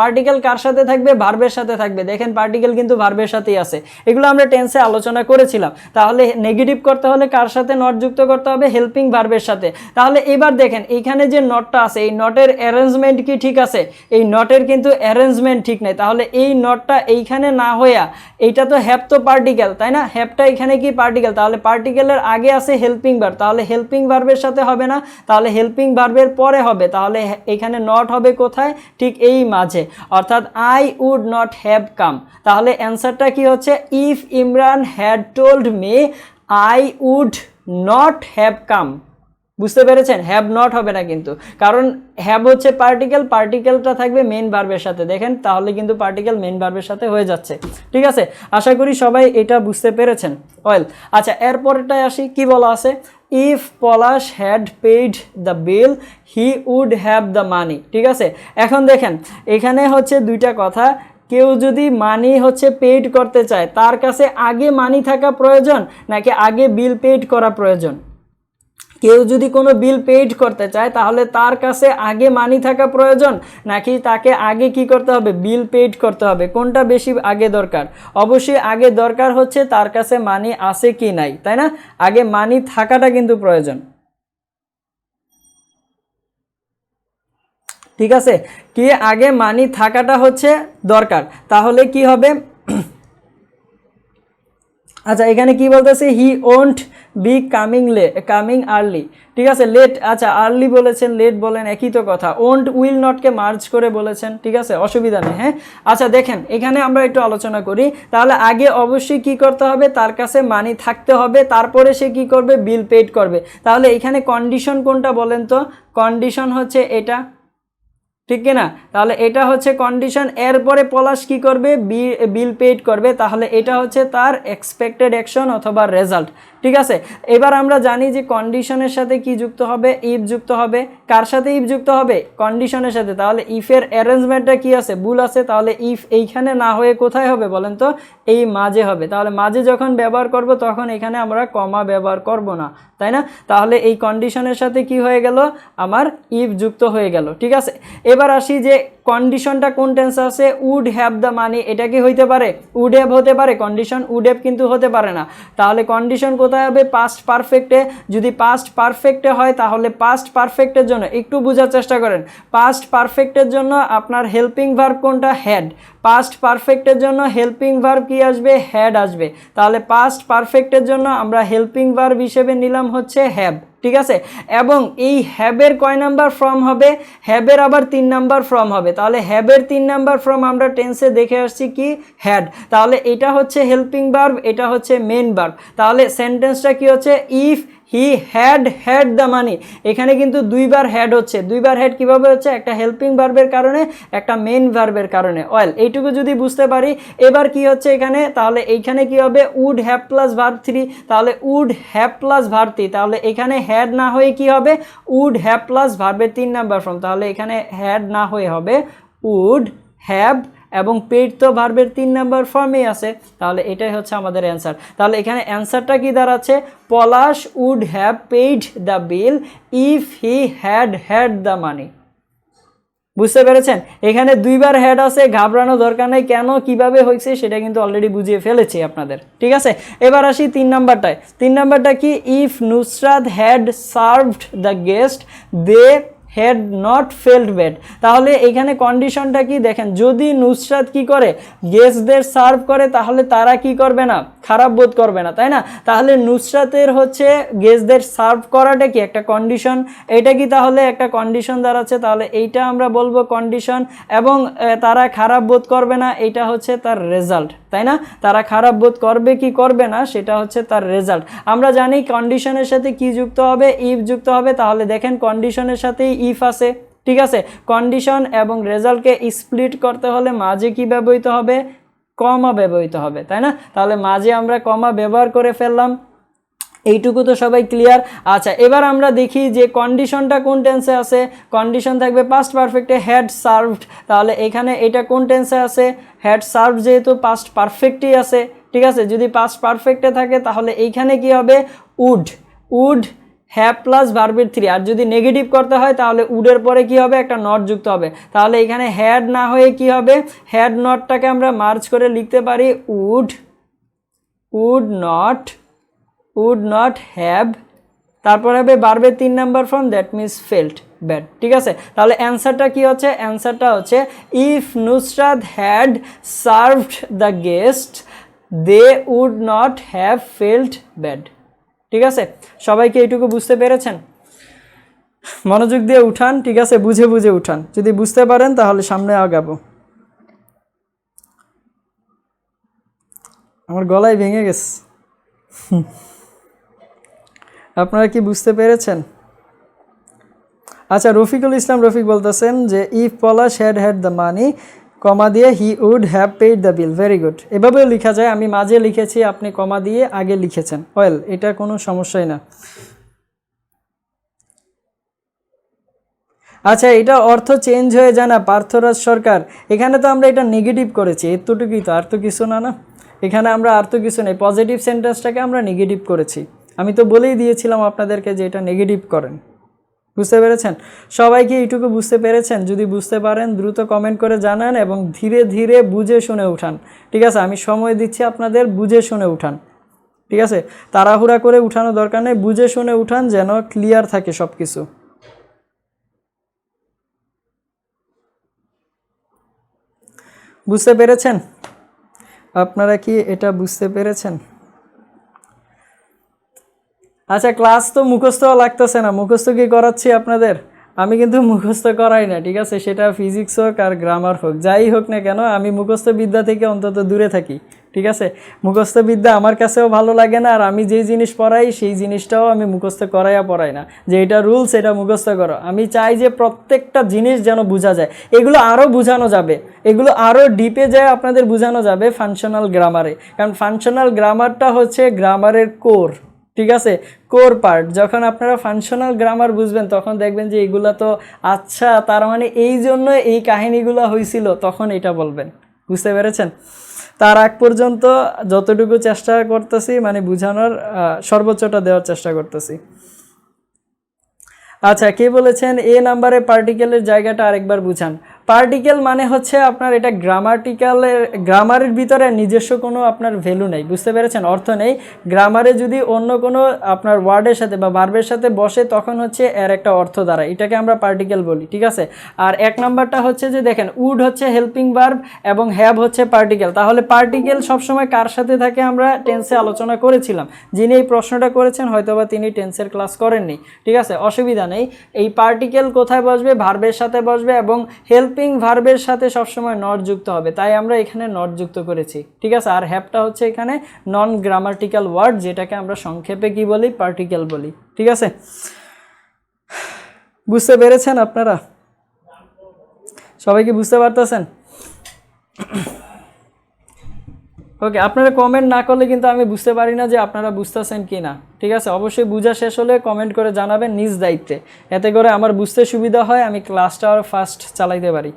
Speaker 1: পার্টিকেল কার সাথে থাকবে, ভার্বের সাথে থাকবে। দেখেন পার্টিকেল কিন্তু ভার্বের সাথেই আছে, এগুলো আমরা টেন্সে আলোচনা করেছিলাম। তাহলে নেগেটিভ করতে হলে কার সাথে নট যুক্ত করতে হবে, হেল্পিং ভার্বের সাথে। তাহলে এবার দেখেন এইখানে যে নটটা আছে এই নটের অ্যারেঞ্জমেন্ট কি ঠিক আছে, এই নটের কিন্তু অ্যারেঞ্জমেন্ট ঠিক নেই। তাহলে এই নটটা এইখানে না হইয়া, এইটা তো হ্যাভ তো পার্টিকেল, তাই না, হ্যাভটা এখানে কি পার্টিকেল, তাহলে পার্টিকেলের আগে আছে হেল্পিং ভার্ব, তাহলে হেল্পিং ভার্বের সাথে হবে না, তাহলে হেল্পিং ভার্বের পরে হবে। তাহলে এখানে নট হবে কোথায়, ঠিক এই মাঝে, অর্থাৎ I would not have come. তাহলে অ্যান্সারটা কি হচ্ছে, if Imran had told me I would not have come. বুঝতে পেরেছেন, হ্যাভ নট হবে না কিন্তু, কারণ হ্যাভ হচ্ছে পার্টিকেলটা থাকবে মেইন ভার্বের সাথে। দেখেন তাহলে কিন্তু পার্টিকেল মেইন ভার্বের সাথে হয়ে যাচ্ছে, ঠিক আছে। আশা করি সবাই এটা বুঝতে পেরেছেন। ওয়েল, আচ্ছা এরপরটায় আসি, কি বলা আছে, if Palash had paid the bill he would have the money. ঠিক আছে, এখন দেখেন এখানে হচ্ছে দুইটা কথা, কেউ যদি মানি হচ্ছে পেইড করতে চায় তার কাছে আগে মানি থাকা প্রয়োজন নাকি আগে বিল পেইড করা প্রয়োজন? কেউ যদি কোনো বিল পেইড করতে চায় তাহলে তার কাছে আগে মানি থাকা প্রয়োজন নাকি তাকে আগে কি করতে হবে, বিল পেইড করতে হবে? কোনটা বেশি আগে দরকার? অবশ্যই আগে দরকার হচ্ছে তার কাছে মানি আছে কি নাই, তাই না? আগে মানি থাকাটা কিন্তু প্রয়োজন, ঠিক আছে? কি আগে মানি থাকাটা হচ্ছে দরকার, তাহলে কি হবে? আচ্ছা এখানে কি বলতেছে, হি ওন্ট বি কামিং আর্লি, ঠিক আছে? লেট, আচ্ছা আর্লি বলেছেন লেট বলেন একই তো কথা, ওন্ট উইল নটকে মার্জ করে বলেছেন, ঠিক আছে, অসুবিধা নেই। হ্যাঁ আচ্ছা দেখেন এখানে আমরা একটু আলোচনা করি, তাহলে আগে অবশ্যই কি করতে হবে, তার কাছে মানি থাকতে হবে, তারপরে সে কি করবে, বিল পেইড করবে। তাহলে এখানে কন্ডিশন কোনটা বলেন তো? কন্ডিশন হচ্ছে এটা, ঠিক কিনা? তাহলে এটা হচ্ছে কন্ডিশন, এরপরে পলাশ কি করবে, বিল পেইড করবে, তাহলে এটা হচ্ছে তার এক্সপেক্টেড অ্যাকশন অথবা রেজাল্ট, ঠিক আছে? এবার আমরা জানি যে কন্ডিশনের সাথে কি যুক্ত হবে, ইফ যুক্ত হবে। কার সাথে ইফ যুক্ত হবে? কন্ডিশনের সাথে। তাহলে ইফের অ্যারেঞ্জমেন্টটা কি আছে, ভুল আছে, তাহলে ইফ এইখানে না হয়ে কোথায় হবে বলেন তো, এই মাঝে হবে। তাহলে মাঝে যখন ব্যবহার করব তখন এখানে আমরা কমা ব্যবহার করব না, তাই না? তাহলে এই কন্ডিশনের সাথে কি হয়ে গেল, আমার ইফ যুক্ত হয়ে গেল, ঠিক আছে? এবার আসি যে কন্ডিশনটা কোন টেন্সে আছে, উড হ্যাভ দ্য মানি, এটা কি হইতে পারে? উড হ্যাভ হতে পারে, কন্ডিশন উড হ্যাভ কিন্তু হতে পারে না। তাহলে কন্ডিশন কোথায় হবে, পাস্ট পারফেক্টে। যদি পাস্ট পারফেক্টে হয় তাহলে পাস্ট পারফেক্টের জন্য একটু বোঝার চেষ্টা করেন, পাস্ট পারফেক্টের জন্য আপনার হেল্পিং ভার্ব কোনটা, হ্যাড। পাস্ট পারফেক্টের জন্য হেল্পিং ভার্ব কি আসবে, হ্যাড আসবে। তাহলে পাস্ট পারফেক্টের জন্য আমরা হেল্পিং ভার্ব হিসেবে নিলাম হচ্ছে হ্যাভ, ঠিক আছে? এবং এই হ্যাবের কয় নাম্বার ফর্ম হবে, হ্যাবের আবার 3 নাম্বার ফর্ম হবে। তাহলে হ্যাবের 3 নাম্বার ফর্ম আমরা টেন্সে দেখে আসছি কি, হ্যাড। তাহলে এটা হচ্ছে হেল্পিং ভার্ব, এটা হচ্ছে মেইন ভার্ব। তাহলে সেন্টেন্সটা কি হচ্ছে, ইফ হি হ্যাড দ্য মানি, এখানে কিন্তু দুইবার হ্যাড হচ্ছে। দুইবার হ্যাড কিভাবে হচ্ছে, একটা হেল্পিং ভার্বের কারণে, একটা মেইন ভার্বের কারণে। ওয়েল এইটুকু যদি বুঝতে পারি, এবার কি হচ্ছে এখানে, তাহলে এইখানে কি হবে, উড হ্যাভ প্লাস ভার্ব 3, তাহলে উড হ্যাভ প্লাস ভার্ব 3, তাহলে এখানে হ্যাড না হয়ে কি হবে, উড হ্যাভ প্লাস ভার্বের 3 নাম্বার ফর্ম, তাহলে এখানে হ্যাড না হয়ে হবে উড হ্যাভ, এবং পেইড তো ভার্বের 3 নাম্বার ফর্মেই আছে। তাহলে এটাই হচ্ছে আমাদের অ্যান্সার। তাহলে এখানে অ্যান্সারটা কি দাঁড়াচ্ছে, Palash would have paid the bill if he had the money. বুঝতে পেরেছেন? এখানে দুইবার হ্যাড আছে, ঘাবড়ানো দরকার নেই, কেন কিভাবে হয়েছে সেটা কিন্তু অলরেডি বুঝিয়ে ফেলেছি আপনাদের, ঠিক আছে? এবার আসি 3 নাম্বারটায়। 3 নাম্বারটা কি, if Nusrat had served the guest they had not felt bad. তাহলে এখানে কন্ডিশনটা কি দেখেন, যদি নুসরাত কি করে, গেস্টদের সার্ভ করে, তাহলে তারা কি করবে না, খারাপ বোধ করবে না, তাই না? তাহলে নুসরাতের হচ্ছে গেস্টদের সার্ভ করাটা কি একটা কন্ডিশন, এটা কি তাহলে একটা কন্ডিশন দাঁড়াচ্ছে। তাহলে এইটা আমরা বলবো কন্ডিশন, এবং তারা খারাপ বোধ করবে না, এটা হচ্ছে তার রেজাল্ট, তাই না? তারা খারাপ বোধ করবে কি করবে না সেটা হচ্ছে তার রেজাল্ট। আমরা জানি কন্ডিশনের সাথে কি যুক্ত হবে, ইফ যুক্ত হবে। তাহলে দেখেন কন্ডিশনের সাথেই ইফ আছে, ঠিক আছে? কন্ডিশন এবং রেজাল্টকে স্প্লিট করতে হলে মাঝে কি ব্যবহৃত হবে, কমা ব্যবহৃত হবে, তাই না? তাহলে মাঝে আমরা কমা ব্যবহার করে ফেললাম, এইটুকু তো সবাই ক্লিয়ার। আচ্ছা এবার আমরা দেখি যে কন্ডিশনটা কোন টেন্সে আছে। কন্ডিশন থাকবে পাস্ট পারফেক্টে হ্যাড সার্ভড, তাহলে এখানে এটা কোন টেন্সে আছে, হ্যাড সার্ভড, যেহেতু পাস্ট পারফেক্টই আছে, ঠিক আছে? যদি পাস্ট পারফেক্টে থাকে তাহলে এইখানে কি হবে, উড হ্যাভ প্লাস ভার্বের 3, আর যদি নেগেটিভ করতে হয় তাহলে উডের পরে কি হবে, একটা নট যুক্ত হবে। তাহলে এখানে হ্যাড না হয়ে কি হবে, হ্যাড নটটাকে আমরা মার্জ করে লিখতে পারি উড নট হ্যাভ, তারপর হবে ভার্বের 3 number form, that means felt bad, ঠিক আছে? তাহলে অ্যান্সারটা কি হচ্ছে, অ্যান্সারটা হচ্ছে if Nusrat had served the guest they would not have felt bad, ঠিক আছে? সবাইকে এইটুকু বুঝতে পেরেছেন? মনোযোগ দিয়ে উঠান, ঠিক আছে? বুঝে বুঝে উঠান, যদি বুঝতে পারেন তাহলে সামনে আগাবো। আমার গলায় ভেঙে গেছে। আপনারা কি বুঝতে পেরেছেন? আচ্ছা রফিকুল ইসলাম রফিক বলতেছেন যে if Palash had the money, comma দিয়ে he would have paid the bill. Very good, এভাবেও লেখা যায়, আমি মাঝে লিখেছি, আপনি কমা দিয়ে আগে লিখেছেন। ওয়েল এটা কোনো সমস্যাই না। আচ্ছা, এটা অর্থ চেঞ্জ হয়ে যায় না পার্থরাজ সরকার? এখানে তো আমরা এটা নেগেটিভ করেছি, এতটুকুই তো, আর তো কিছু না। না, এখানে আমরা আর তো কিছু নেই, পজিটিভ সেন্টেন্সটাকে আমরা নেগেটিভ করেছি। আমি তো বলেই দিয়েছিলাম আপনাদেরকে যে এটা নেগেটিভ করেন। বুঝতে পেরেছেন? সবাই কি এইটুকু বুঝতে পেরেছেন? যদি বুঝতে পারেন দ্রুত কমেন্ট করে জানান এবং ধীরে ধীরে বুঝে শুনে উঠান। ঠিক আছে, আমি সময় দিচ্ছি আপনাদের, বুঝে শুনে উঠান। ঠিক আছে, তাড়াহুড়া করে উঠানো দরকার নেই, বুঝে শুনে উঠান যেন ক্লিয়ার থাকে সব কিছু। বুঝতে পেরেছেন? আপনারা কি এটা বুঝতে পেরেছেন? আচ্ছা, ক্লাস তো মুখস্থ লাগতেছে না, মুখস্থ কি করাচ্ছি আপনাদের? আমি কিন্তু মুখস্থ করাই না, ঠিক আছে? সেটা ফিজিক্স হোক আর গ্রামার হোক, যাই হোক না কেন, আমি মুখস্থ বিদ্যা থেকে অন্তত দূরে থাকি। ঠিক আছে, মুখস্থ বিদ্যা আমার কাছেও ভালো লাগে না, আর আমি যেই জিনিস পড়াই সেই জিনিসটাও আমি মুখস্থ পড়াই না, যে এটা রুলস এটা মুখস্থ করো। আমি চাই যে প্রত্যেকটা জিনিস যেন বোঝা যায়, এগুলো আরও বোঝানো যাবে, এগুলো আরও ডিপে যায় আপনাদের বোঝানো যাবে ফাংশনাল গ্রামারে, কারণ ফাংশনাল গ্রামারটা হচ্ছে গ্রামারের কোর। ঠিক আছে, কোর পার্ট। যখন আপনারা ফাংশনাল গ্রামার বুঝবেন তখন দেখবেন যে এগুলো তো আচ্ছা, তার মানে এই জন্য এই কাহিনীগুলো হয়েছিল, তখন এটা বলবেন। বুঝতে পেরেছেন? তার আগ পর্যন্ত যতটুকু চেষ্টা করতেছি মানে বোঝানোর সর্বোচ্চটা দেওয়ার চেষ্টা করতেছি। আচ্ছা, কে বলেছেন এ নাম্বারে পার্টিকেলের জায়গাটা আরেকবার বুঝান? পার্টিকেল মানে হচ্ছে আপনার এটা গ্রামারের ভিতরে নিজস্ব কোনো আপনার ভ্যালু নেই। বুঝতে পেরেছেন? অর্থ নেই। গ্রামারে যদি অন্য কোনো আপনার ওয়ার্ডের সাথে বা ভার্বের সাথে বসে তখন হচ্ছে এর একটা অর্থ দাঁড়ায়, এটাকে আমরা পার্টিকেল বলি। ঠিক আছে, আর এক নাম্বারটা হচ্ছে যে দেখেন, উড হচ্ছে হেল্পিং ভার্ব এবং হ্যাভ হচ্ছে পার্টিকেল। তাহলে পার্টিকেল সবসময় কার সাথে থাকে আমরা টেন্সে আলোচনা করেছিলাম। যিনি এই প্রশ্নটা করেছেন হয়তোবা তিনি টেন্সের ক্লাস করেননি। ঠিক আছে, অসুবিধা নেই। এই পার্টিকেল কোথায় বসবে? ভার্বের সাথে বসবে, এবং হেল্পিং ভার্বের সাথে সবসময় নট যুক্ত হবে, তাই আমরা এখানে নট যুক্ত করেছি। ঠিক আছে, আর হ্যাভটা হচ্ছে এখানে নন গ্রামাটিক্যাল ওয়ার্ড, যেটাকে আমরা সংক্ষেপে কি বলি? পার্টিকেল বলি। ঠিক আছে, বুঝতে পেরেছেন আপনারা? সবাই কি বুঝতে পারতেছেন? ওকে, আপনারা কমেন্ট না করলে কিন্তু আমি বুঝতে পারি না যে আপনারা বুঝতেছেন কি না। ঠিক আছে, অবশ্যই বোঝা শেষ হলে কমেন্ট করে জানাবেন নিজ দায়িত্বে, এতে করে আমার বুঝতে সুবিধা হয়, আমি ক্লাসটা আরও ফাস্ট চালাইতে পারি।